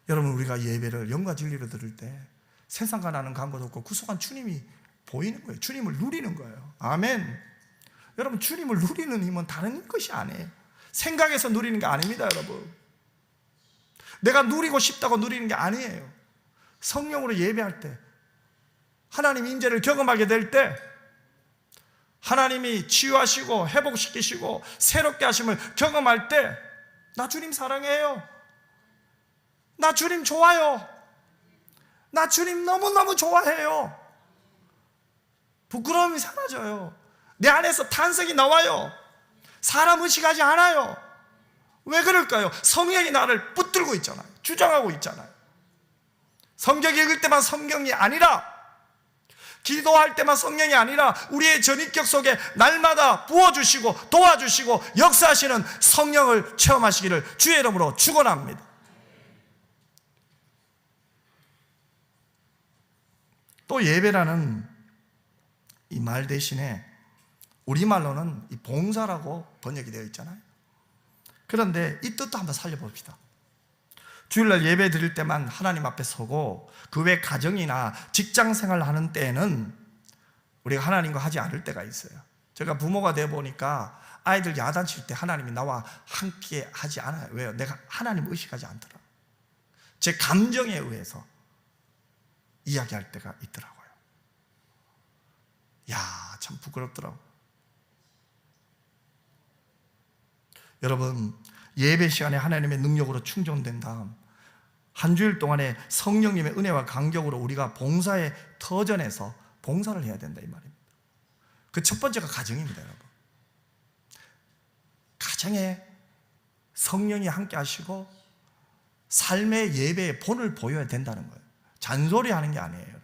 여러분, 우리가 예배를 영과 진리로 들을 때 세상과 나는 관계도 없고 구속한 주님이 보이는 거예요. 주님을 누리는 거예요. 아멘. 여러분, 주님을 누리는 힘은 다른 것이 아니에요. 생각해서 누리는 게 아닙니다, 여러분. 내가 누리고 싶다고 누리는 게 아니에요. 성령으로 예배할 때, 하나님 임재를 경험하게 될 때, 하나님이 치유하시고 회복시키시고 새롭게 하심을 경험할 때, 나 주님 사랑해요. 나 주님 좋아요. 나 주님 너무너무 좋아해요. 부끄러움이 사라져요. 내 안에서 탄성이 나와요. 사람 의식하지 않아요. 왜 그럴까요? 성령이 나를 붙들고 있잖아요. 주장하고 있잖아요. 성경 읽을 때만 성경이 아니라, 기도할 때만 성령이 아니라 우리의 전인격 속에 날마다 부어주시고 도와주시고 역사하시는 성령을 체험하시기를 주의 이름으로 축원합니다. 또 예배라는 이 말 대신에 우리말로는 이 봉사라고 번역이 되어 있잖아요. 그런데 이 뜻도 한번 살려봅시다. 주일날 예배 드릴 때만 하나님 앞에 서고 그 외 가정이나 직장 생활하는 때에는 우리가 하나님과 하지 않을 때가 있어요. 제가 부모가 되어 보니까 아이들 야단칠 때 하나님이 나와 함께 하지 않아요. 왜요? 내가 하나님 의식하지 않더라. 제 감정에 의해서 이야기할 때가 있더라고요. 야, 참 부끄럽더라고요. 여러분, 예배 시간에 하나님의 능력으로 충전된 다음 한 주일 동안에 성령님의 은혜와 강격으로 우리가 봉사의 터전에서 봉사를 해야 된다 이 말입니다. 그 첫 번째가 가정입니다, 여러분. 가정에 성령이 함께 하시고 삶의 예배의 본을 보여야 된다는 거예요. 잔소리하는 게 아니에요, 여러분.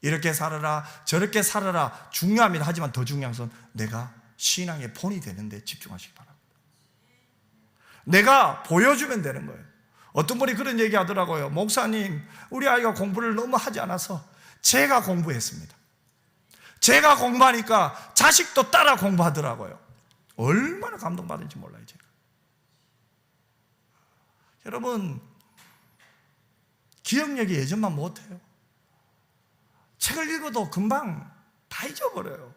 이렇게 살아라 저렇게 살아라 중요합니다. 하지만 더 중요한 것은 내가 신앙의 본이 되는데 집중하시기 바랍니다. 내가 보여주면 되는 거예요. 어떤 분이 그런 얘기 하더라고요. 목사님, 우리 아이가 공부를 너무 하지 않아서 제가 공부했습니다. 제가 공부하니까 자식도 따라 공부하더라고요. 얼마나 감동받은지 몰라요, 제가. 여러분, 기억력이 예전만 못해요. 책을 읽어도 금방 다 잊어버려요.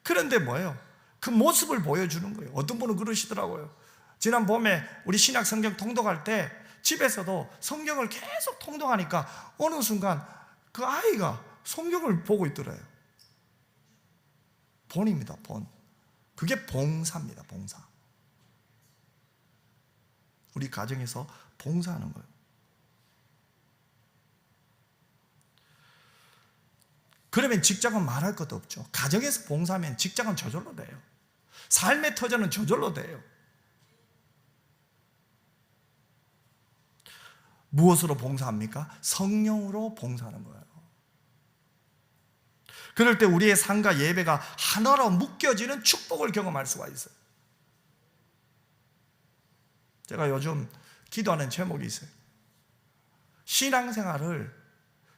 그런데 뭐예요? 그 모습을 보여주는 거예요. 어떤 분은 그러시더라고요. 지난 봄에 우리 신약 성경 통독할 때 집에서도 성경을 계속 통독하니까 어느 순간 그 아이가 성경을 보고 있더래요. 본입니다, 본. 그게 봉사입니다, 봉사. 우리 가정에서 봉사하는 거예요. 그러면 직장은 말할 것도 없죠. 가정에서 봉사하면 직장은 저절로 돼요. 삶의 터전은 저절로 돼요. 무엇으로 봉사합니까? 성령으로 봉사하는 거예요. 그럴 때 우리의 삶과 예배가 하나로 묶여지는 축복을 경험할 수가 있어요. 제가 요즘 기도하는 제목이 있어요. 신앙생활을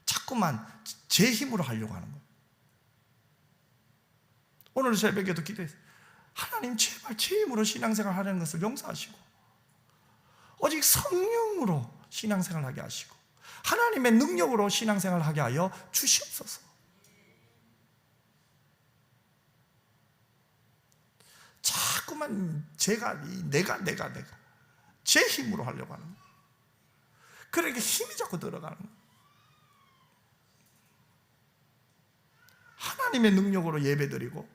자꾸만 제 힘으로 하려고 하는 거예요. 오늘 새벽에도 기도했어요. 하나님, 제발 제 힘으로 신앙생활 하려는 것을 용서하시고 오직 성령으로 신앙생활 하게 하시고 하나님의 능력으로 신앙생활 하게 하여 주시옵소서. 자꾸만 내가 제 힘으로 하려고 하는 거예요. 그러니까 힘이 자꾸 들어가는 거예요. 하나님의 능력으로 예배드리고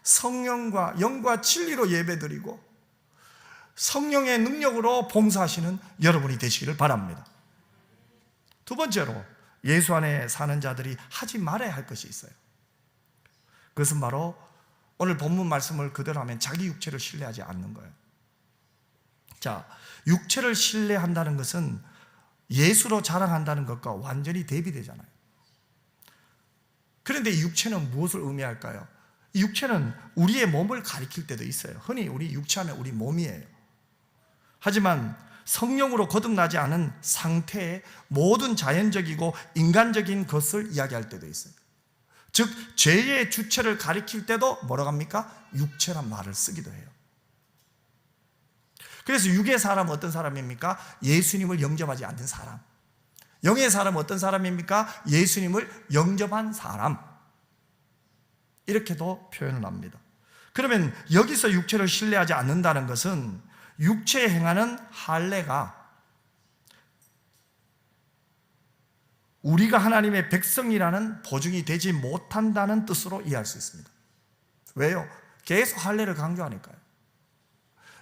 성령과 영과 진리로 예배드리고 성령의 능력으로 봉사하시는 여러분이 되시기를 바랍니다. 두 번째로 예수 안에 사는 자들이 하지 말아야 할 것이 있어요. 그것은 바로 오늘 본문 말씀을 그대로 하면 자기 육체를 신뢰하지 않는 거예요. 자, 육체를 신뢰한다는 것은 예수로 자랑한다는 것과 완전히 대비되잖아요. 그런데 이 육체는 무엇을 의미할까요? 이 육체는 우리의 몸을 가리킬 때도 있어요. 흔히 우리 육체하면 우리 몸이에요. 하지만 성령으로 거듭나지 않은 상태의 모든 자연적이고 인간적인 것을 이야기할 때도 있어요. 즉 죄의 주체를 가리킬 때도 뭐라고 합니까? 육체란 말을 쓰기도 해요. 그래서 육의 사람은 어떤 사람입니까? 예수님을 영접하지 않는 사람. 영의 사람은 어떤 사람입니까? 예수님을 영접한 사람. 이렇게도 표현을 합니다. 그러면 여기서 육체를 신뢰하지 않는다는 것은 육체에 행하는 할례가 우리가 하나님의 백성이라는 보증이 되지 못한다는 뜻으로 이해할 수 있습니다. 왜요? 계속 할례를 강조하니까요.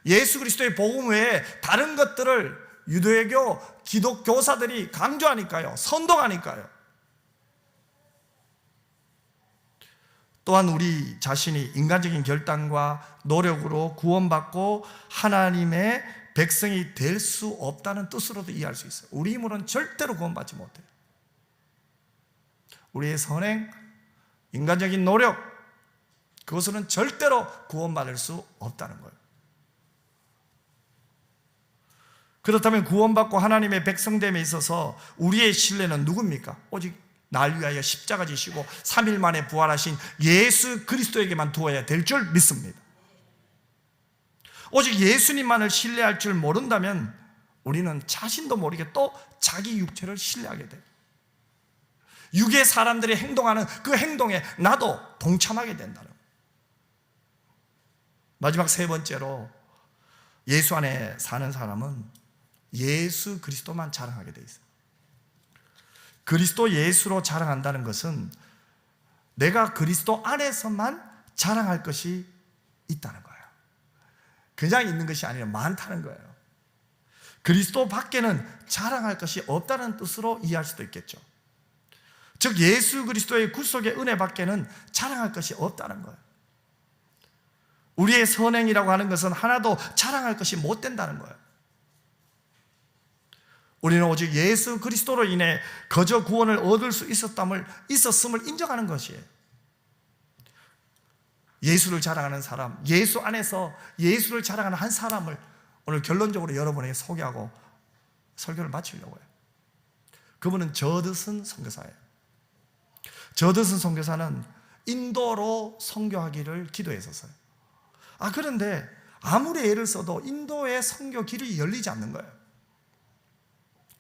예수 그리스도의 복음 외에 다른 것들을 유대교, 기독교사들이 강조하니까요. 선동하니까요. 또한 우리 자신이 인간적인 결단과 노력으로 구원받고 하나님의 백성이 될 수 없다는 뜻으로도 이해할 수 있어요. 우리 힘으로는 절대로 구원받지 못해요. 우리의 선행, 인간적인 노력, 그것으로는 절대로 구원받을 수 없다는 거예요. 그렇다면 구원받고 하나님의 백성됨에 있어서 우리의 신뢰는 누굽니까? 오직 날 위하여 십자가 지시고 3일 만에 부활하신 예수 그리스도에게만 두어야 될 줄 믿습니다. 오직 예수님만을 신뢰할 줄 모른다면 우리는 자신도 모르게 또 자기 육체를 신뢰하게 돼요. 육의 사람들이 행동하는 그 행동에 나도 동참하게 된다는 거예요. 마지막 세 번째로, 예수 안에 사는 사람은 예수 그리스도만 자랑하게 돼 있어요. 그리스도 예수로 자랑한다는 것은 내가 그리스도 안에서만 자랑할 것이 있다는 거예요. 그냥 있는 것이 아니라 많다는 거예요. 그리스도 밖에는 자랑할 것이 없다는 뜻으로 이해할 수도 있겠죠. 즉 예수 그리스도의 구속의 은혜 밖에는 자랑할 것이 없다는 거예요. 우리의 선행이라고 하는 것은 하나도 자랑할 것이 못 된다는 거예요. 우리는 오직 예수 그리스도로 인해 거저 구원을 얻을 수 있었음을 인정하는 것이에요. 예수를 자랑하는 사람, 예수 안에서 예수를 자랑하는 한 사람을 오늘 결론적으로 여러분에게 소개하고 설교를 마치려고 해요. 그분은 저드슨 선교사예요. 저드슨 선교사는 인도로 선교하기를 기도했었어요. 그런데 아무리 애를 써도 인도의 선교 길이 열리지 않는 거예요.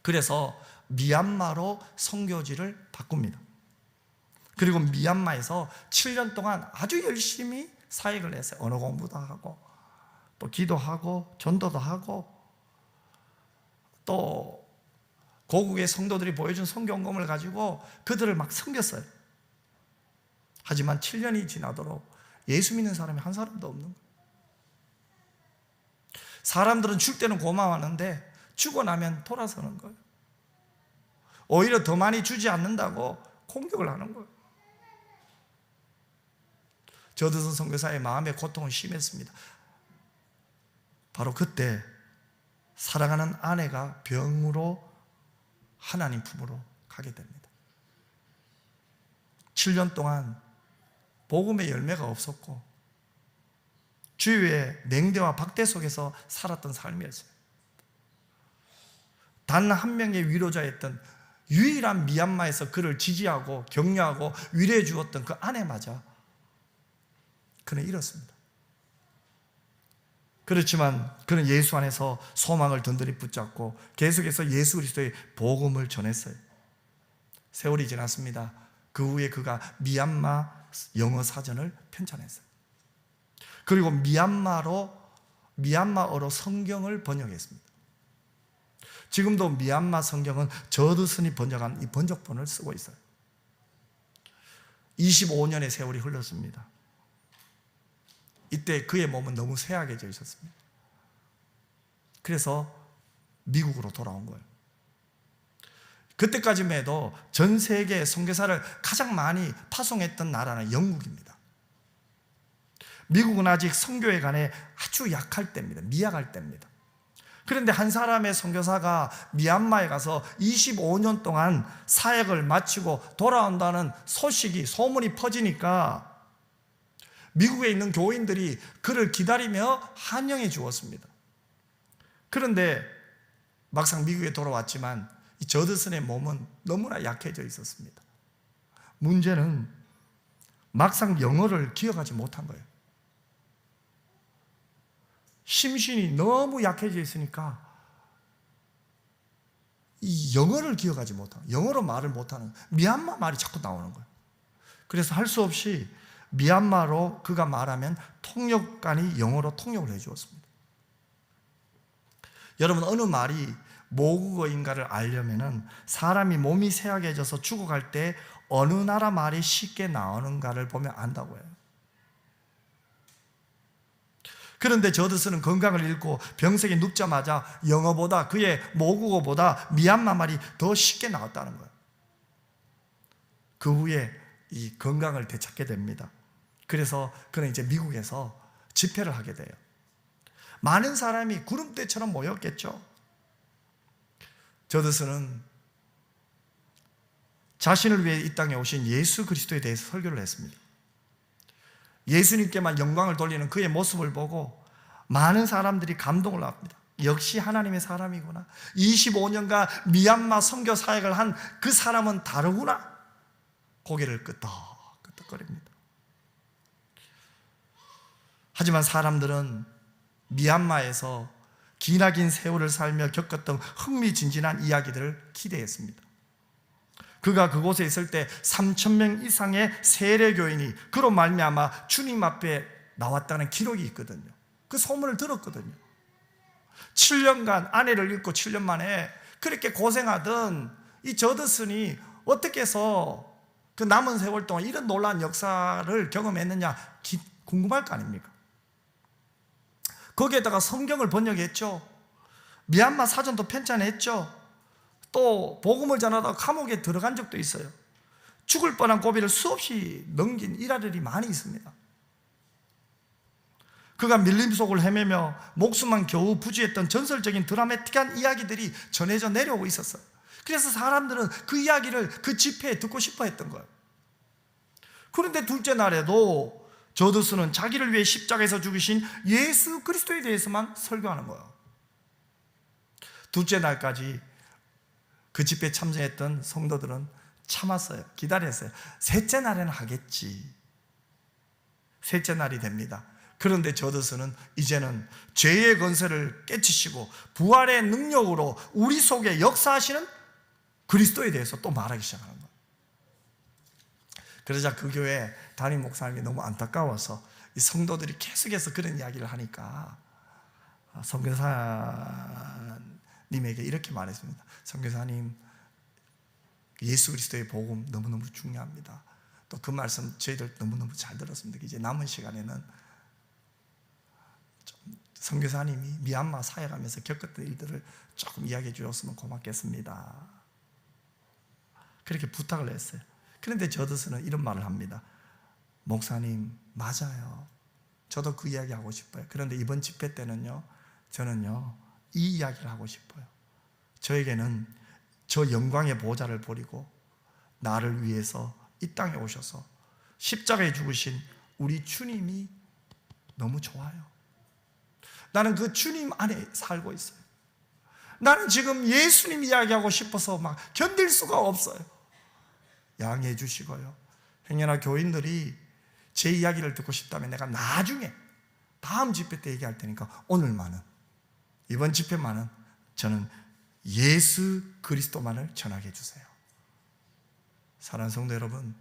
그래서 미얀마로 선교지를 바꿉니다. 그리고 미얀마에서 7년 동안 아주 열심히 사역을 했어요. 언어 공부도 하고 또 기도하고 전도도 하고 또 고국의 성도들이 보여준 선교 헌금을 가지고 그들을 막 섬겼어요. 하지만 7년이 지나도록 예수 믿는 사람이 한 사람도 없는 거예요. 사람들은 줄 때는 고마워하는데 주고 나면 돌아서는 거예요. 오히려 더 많이 주지 않는다고 공격을 하는 거예요. 저드슨 선교사의 마음의 고통은 심했습니다. 바로 그때 사랑하는 아내가 병으로 하나님 품으로 가게 됩니다. 7년 동안 복음의 열매가 없었고 주위의 냉대와 박대 속에서 살았던 삶이었어요. 단 한 명의 위로자였던 유일한 미얀마에서 그를 지지하고 격려하고 위로해 주었던 그 아내마저 그는 잃었습니다. 그렇지만 그는 예수 안에서 소망을 든든히 붙잡고 계속해서 예수 그리스도의 복음을 전했어요. 세월이 지났습니다. 그 후에 그가 미얀마 영어 사전을 편찬했어요. 그리고 미얀마어로 성경을 번역했습니다. 지금도 미얀마 성경은 저드슨이 번역한 이 번역본을 쓰고 있어요. 25년의 세월이 흘렀습니다. 이때 그의 몸은 너무 쇠약해져 있었습니다. 그래서 미국으로 돌아온 거예요. 그때까지만 해도 전 세계 선교사를 가장 많이 파송했던 나라는 영국입니다. 미국은 아직 선교에 관해 아주 약할 때입니다. 미약할 때입니다. 그런데 한 사람의 선교사가 미얀마에 가서 25년 동안 사역을 마치고 돌아온다는 소문이 퍼지니까 미국에 있는 교인들이 그를 기다리며 환영해 주었습니다. 그런데 막상 미국에 돌아왔지만 이 저드슨의 몸은 너무나 약해져 있었습니다. 문제는 막상 영어를 기억하지 못한 거예요. 심신이 너무 약해져 있으니까 이 영어를 기억하지 못하는, 영어로 말을 못하는 미얀마 말이 자꾸 나오는 거예요. 그래서 할 수 없이 미얀마로 그가 말하면 통역관이 영어로 통역을 해 주었습니다. 여러분, 어느 말이 모국어인가를 알려면은 사람이 몸이 쇠약해져서 죽어갈 때 어느 나라 말이 쉽게 나오는가를 보면 안다고 해요. 그런데 저드슨은 건강을 잃고 병석에 눕자마자 영어보다, 그의 모국어보다 미얀마 말이 더 쉽게 나왔다는 거예요. 그 후에 이 건강을 되찾게 됩니다. 그래서 그는 이제 미국에서 집회를 하게 돼요. 많은 사람이 구름대처럼 모였겠죠. 저드슨은 자신을 위해 이 땅에 오신 예수 그리스도에 대해서 설교를 했습니다. 예수님께만 영광을 돌리는 그의 모습을 보고 많은 사람들이 감동을 합니다. 역시 하나님의 사람이구나. 25년간 미얀마 선교 사역을 한 그 사람은 다르구나. 고개를 끄덕끄덕거립니다. 하지만 사람들은 미얀마에서 기나긴 세월을 살며 겪었던 흥미진진한 이야기들을 기대했습니다. 그가 그곳에 있을 때 3,000명 이상의 세례교인이 그로 말미암아 주님 앞에 나왔다는 기록이 있거든요. 그 소문을 들었거든요. 7년간 아내를 잃고 7년 만에 그렇게 고생하던 이 저드슨이 어떻게 해서 그 남은 세월 동안 이런 놀라운 역사를 경험했느냐 궁금할 거 아닙니까? 거기에다가 성경을 번역했죠. 미얀마 사전도 편찬했죠. 또 복음을 전하다가 감옥에 들어간 적도 있어요. 죽을 뻔한 고비를 수없이 넘긴 일화들이 많이 있습니다. 그가 밀림 속을 헤매며 목숨만 겨우 부지했던 전설적인 드라마틱한 이야기들이 전해져 내려오고 있었어요. 그래서 사람들은 그 이야기를 그 집회에 듣고 싶어 했던 거예요. 그런데 둘째 날에도 저드슨은 자기를 위해 십자가에서 죽으신 예수 그리스도에 대해서만 설교하는 거예요. 둘째 날까지 그 집회에 참석했던 성도들은 참았어요. 기다렸어요. 셋째 날에는 하겠지. 셋째 날이 됩니다. 그런데 저드슨은 이제는 죄의 건설을 깨치시고 부활의 능력으로 우리 속에 역사하시는 그리스도에 대해서 또 말하기 시작하는 거예요. 그러자 그 교회 담임 목사님이 너무 안타까워서 이 성도들이 계속해서 그런 이야기를 하니까 선교사님에게 이렇게 말했습니다. 선교사님, 예수 그리스도의 복음 너무너무 중요합니다. 또 그 말씀 저희들 너무너무 잘 들었습니다. 이제 남은 시간에는 좀 선교사님이 미얀마 사역하면서 겪었던 일들을 조금 이야기해 주셨으면 고맙겠습니다. 그렇게 부탁을 했어요. 그런데 저드슨은 이런 말을 합니다. 목사님, 맞아요. 저도 그 이야기 하고 싶어요. 그런데 이번 집회 때는요, 저는요 이 이야기를 하고 싶어요. 저에게는 저 영광의 보좌를 버리고 나를 위해서 이 땅에 오셔서 십자가에 죽으신 우리 주님이 너무 좋아요. 나는 그 주님 안에 살고 있어요. 나는 지금 예수님 이야기하고 싶어서 막 견딜 수가 없어요. 양해해 주시고요. 행여나 교인들이 제 이야기를 듣고 싶다면 내가 나중에 다음 집회 때 얘기할 테니까 오늘만은, 이번 집회만은 저는 예수 그리스도만을 전하게 해주세요. 사랑하는 성도 여러분,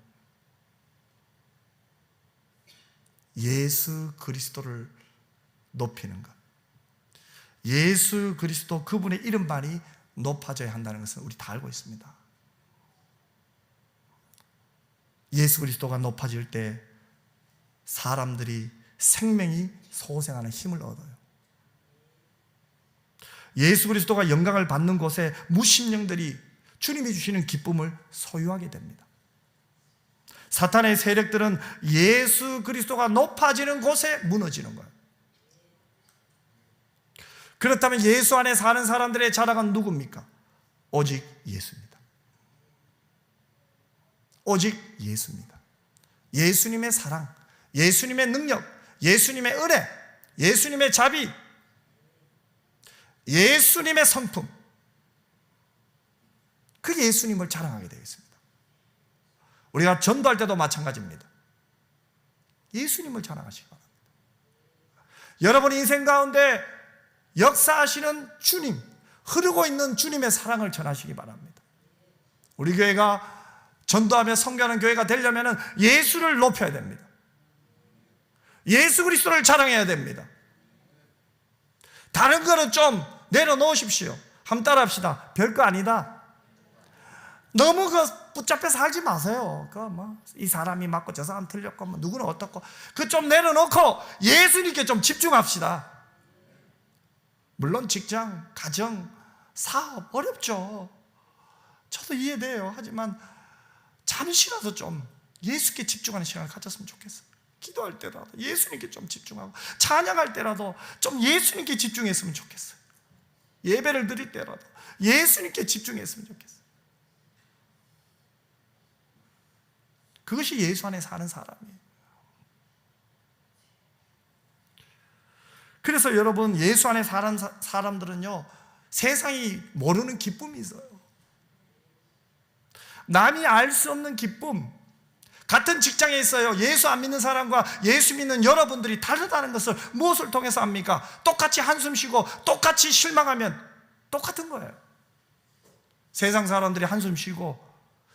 예수 그리스도를 높이는 것, 예수 그리스도 그분의 이름만이 높아져야 한다는 것은 우리 다 알고 있습니다. 예수 그리스도가 높아질 때 사람들이 생명이 소생하는 힘을 얻어요. 예수 그리스도가 영광을 받는 곳에 무심령들이 주님이 주시는 기쁨을 소유하게 됩니다. 사탄의 세력들은 예수 그리스도가 높아지는 곳에 무너지는 거예요. 그렇다면 예수 안에 사는 사람들의 자랑은 누굽니까? 오직 예수입니다. 오직 예수입니다. 예수님의 사랑, 예수님의 능력, 예수님의 은혜, 예수님의 자비, 예수님의 성품, 그 예수님을 자랑하게 되어 있습니다. 우리가 전도할 때도 마찬가지입니다. 예수님을 자랑하시기 바랍니다. 여러분 인생 가운데 역사하시는 주님, 흐르고 있는 주님의 사랑을 전하시기 바랍니다. 우리 교회가 전도하며 선교하는 교회가 되려면 예수를 높여야 됩니다. 예수 그리스도를 자랑해야 됩니다. 다른 거는 좀 내려놓으십시오. 한번 따라합시다. 별거 아니다. 너무 붙잡혀 살지 마세요. 이 사람이 맞고 저 사람 틀렸고 누구는 어떻고, 그 좀 내려놓고 예수님께 좀 집중합시다. 물론 직장, 가정, 사업 어렵죠. 저도 이해돼요. 하지만 잠시라도 좀 예수께 집중하는 시간을 가졌으면 좋겠어요. 기도할 때라도 예수님께 좀 집중하고, 찬양할 때라도 좀 예수님께 집중했으면 좋겠어요. 예배를 드릴 때라도 예수님께 집중했으면 좋겠어요. 그것이 예수 안에 사는 사람이에요. 그래서 여러분, 예수 안에 사는 사람들은요, 세상이 모르는 기쁨이 있어요. 남이 알 수 없는 기쁨, 같은 직장에 있어요. 예수 안 믿는 사람과 예수 믿는 여러분들이 다르다는 것을 무엇을 통해서 압니까? 똑같이 한숨 쉬고 똑같이 실망하면 똑같은 거예요. 세상 사람들이 한숨 쉬고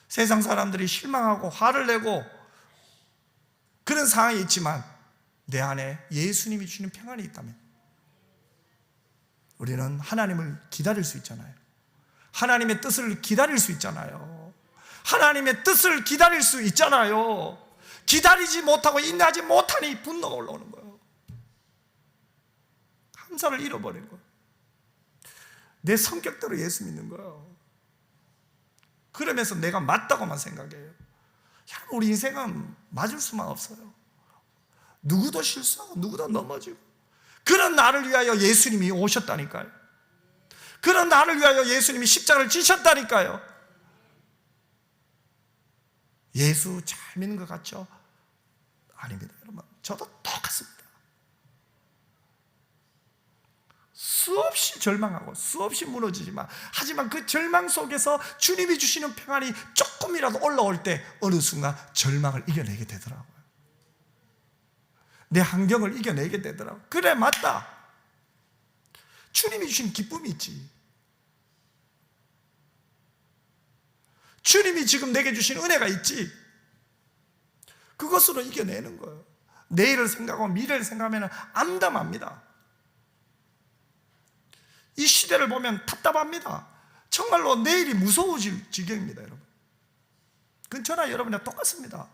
세상 사람들이 실망하고 화를 내고 그런 상황이 있지만 내 안에 예수님이 주시는 평안이 있다면 우리는 하나님을 기다릴 수 있잖아요. 하나님의 뜻을 기다릴 수 있잖아요. 하나님의 뜻을 기다릴 수 있잖아요. 기다리지 못하고 인내하지 못하니 분노가 올라오는 거예요. 감사를 잃어버린 거예요. 내 성격대로 예수 믿는 거예요. 그러면서 내가 맞다고만 생각해요. 우리 인생은 맞을 수만 없어요. 누구도 실수하고 누구도 넘어지고. 그런 나를 위하여 예수님이 오셨다니까요. 그런 나를 위하여 예수님이 십자가를 지셨다니까요. 예수 잘 믿는 것 같죠? 아닙니다, 여러분. 저도 똑같습니다. 수없이 절망하고 수없이 무너지지만, 하지만 그 절망 속에서 주님이 주시는 평안이 조금이라도 올라올 때 어느 순간 절망을 이겨내게 되더라고요. 내 환경을 이겨내게 되더라고요. 그래, 맞다. 주님이 주신 기쁨이 있지. 주님이 지금 내게 주신 은혜가 있지. 그것으로 이겨내는 거예요. 내일을 생각하고 미래를 생각하면 암담합니다. 이 시대를 보면 답답합니다. 정말로 내일이 무서워질 지경입니다, 여러분. 그건 저나 여러분이랑 똑같습니다.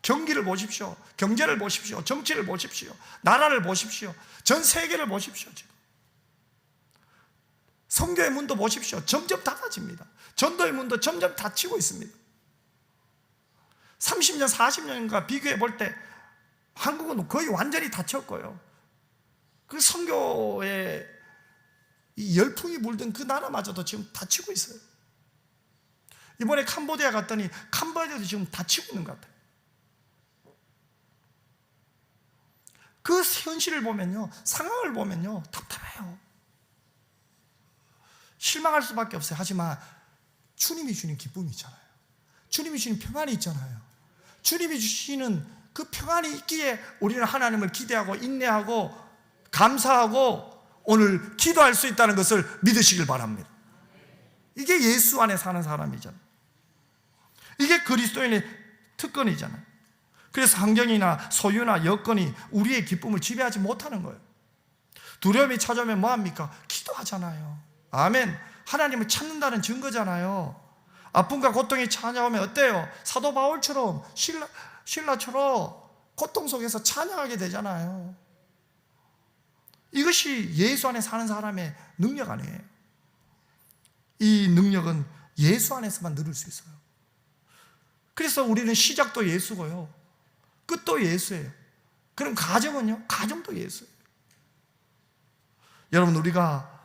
경기를 보십시오. 경제를 보십시오. 정치를 보십시오. 나라를 보십시오. 전 세계를 보십시오. 지금 선교의 문도 보십시오. 점점 닫아집니다. 전도의 문도 점점 닫히고 있습니다. 30년, 40년과 비교해 볼 때 한국은 거의 완전히 닫혔고요. 그 선교의 이 열풍이 물든 그 나라마저도 지금 닫히고 있어요. 이번에 캄보디아 갔더니 캄보디아도 지금 닫히고 있는 것 같아요. 그 현실을 보면요, 상황을 보면요, 답답해요. 실망할 수밖에 없어요. 하지만 주님이 주시는 기쁨이 있잖아요. 주님이 주시는 평안이 있잖아요. 주님이 주시는 그 평안이 있기에 우리는 하나님을 기대하고 인내하고 감사하고 오늘 기도할 수 있다는 것을 믿으시길 바랍니다. 이게 예수 안에 사는 사람이잖아요. 이게 그리스도인의 특권이잖아요. 그래서 환경이나 소유나 여건이 우리의 기쁨을 지배하지 못하는 거예요. 두려움이 찾아오면 뭐합니까? 기도하잖아요. 아멘. 하나님을 찾는다는 증거잖아요. 아픔과 고통이 찾아오면 어때요? 사도 바울처럼 신라처럼 고통 속에서 찬양하게 되잖아요. 이것이 예수 안에 사는 사람의 능력 아니에요. 이 능력은 예수 안에서만 누릴 수 있어요. 그래서 우리는 시작도 예수고요, 끝도 예수예요. 그럼 가정은요? 가정도 예수예요. 여러분, 우리가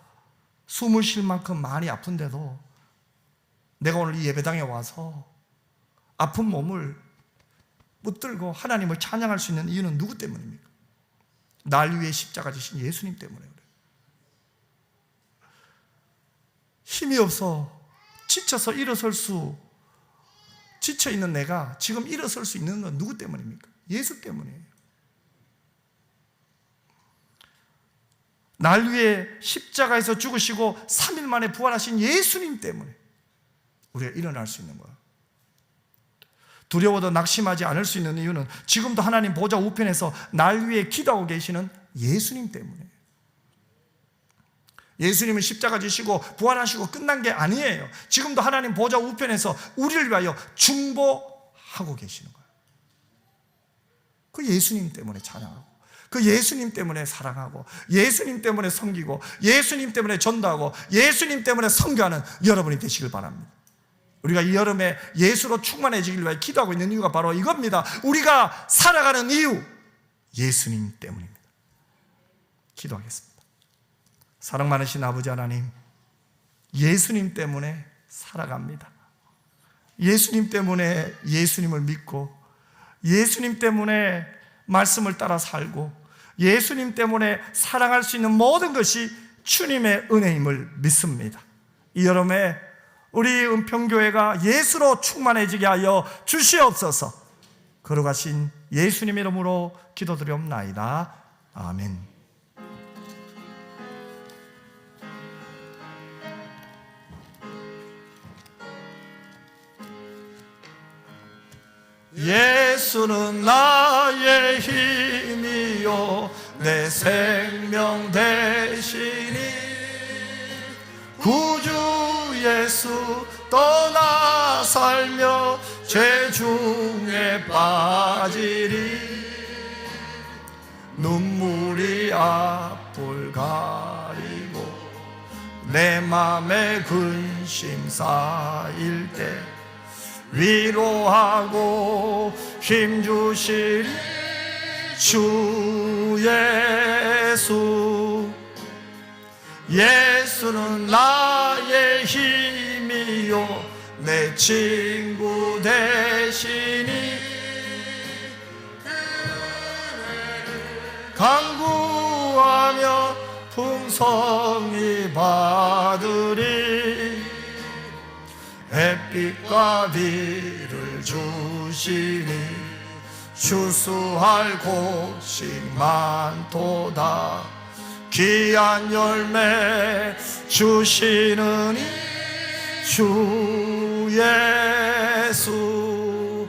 숨을 쉴 만큼 많이 아픈데도 내가 오늘 이 예배당에 와서 아픈 몸을 붙들고 하나님을 찬양할 수 있는 이유는 누구 때문입니까? 날 위해 십자가 지신 예수님 때문에 그래요. 힘이 없어 지쳐서 지쳐있는 내가 지금 일어설 수 있는 건 누구 때문입니까? 예수 때문이에요. 날 위해 십자가에서 죽으시고 3일 만에 부활하신 예수님 때문에 우리가 일어날 수 있는 거예요. 두려워도 낙심하지 않을 수 있는 이유는 지금도 하나님 보좌 우편에서 날 위해 기도하고 계시는 예수님 때문이에요. 예수님은 십자가 지시고 부활하시고 끝난 게 아니에요. 지금도 하나님 보좌 우편에서 우리를 위하여 중보하고 계시는 거예요. 그 예수님 때문에 찬양하고, 그 예수님 때문에 사랑하고, 예수님 때문에 섬기고, 예수님 때문에 전도하고, 예수님 때문에 선교하는 여러분이 되시길 바랍니다. 우리가 이 여름에 예수로 충만해지길 위해 기도하고 있는 이유가 바로 이겁니다. 우리가 살아가는 이유, 예수님 때문입니다. 기도하겠습니다. 사랑 많으신 아버지 하나님, 예수님 때문에 살아갑니다. 예수님 때문에 예수님을 믿고, 예수님 때문에 말씀을 따라 살고, 예수님 때문에 사랑할 수 있는 모든 것이 주님의 은혜임을 믿습니다. 이 여름에 우리 은평교회가 예수로 충만해지게 하여 주시옵소서. 걸어가신 예수님의 이름으로 기도드리옵나이다. 아멘. 예수는 나의 힘이요 내 생명 되시니 구주 예수 떠나 살며 죄 중에 빠지리 눈물이 앞을 가리고 내 맘에 근심 쌓일 때 위로하고 힘주실 주 예수 예수는 나의 힘이요 내 친구 되시니 간구하며 풍성히 받으리 햇빛과 비를 주시니 추수할 곳이 많도다 귀한 열매 주시는 주 예수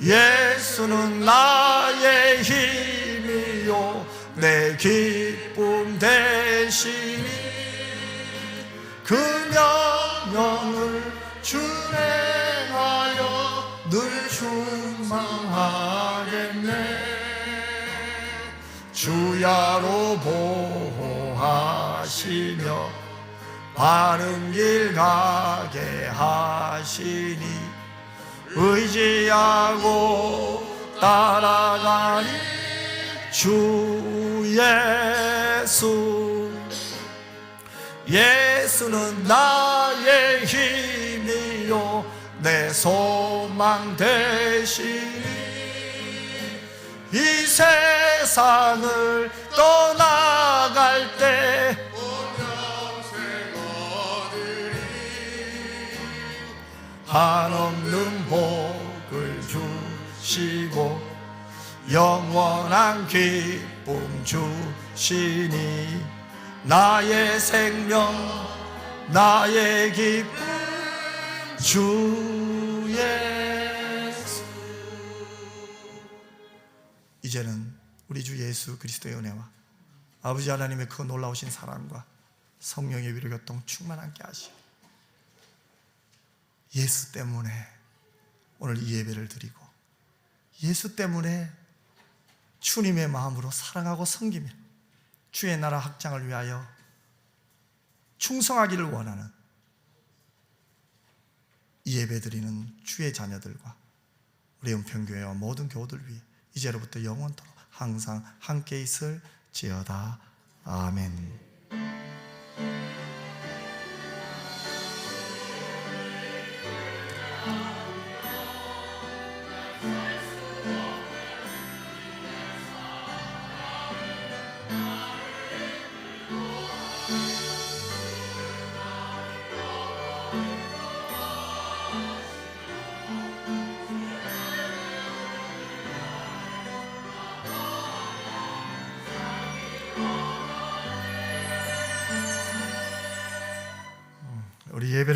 예수는 나의 힘이요 내 기쁨 되시니 그 명령을 준행하여 늘 충만하겠네 주야로 보호하시며 바른 길 가게 하시니 의지하고 따라가니 주 예수 예수는 나의 힘이요 내 소망 되시니 이 세상을 떠나갈 때 한없는 복을 주시고 영원한 기쁨 주시니 나의 생명 나의 기쁨 주 예수 이제는 우리 주 예수 그리스도의 은혜와 아버지 하나님의 그 놀라우신 사랑과 성령의 위로 교통 충만하게 하시고 예수 때문에 오늘 이 예배를 드리고 예수 때문에 주님의 마음으로 사랑하고 섬기며 주의 나라 확장을 위하여 충성하기를 원하는 이 예배 드리는 주의 자녀들과 우리 은평교회와 모든 교우들 위해 이제로부터 영원토록 항상 함께 있을지어다. 아멘. 우리 예배를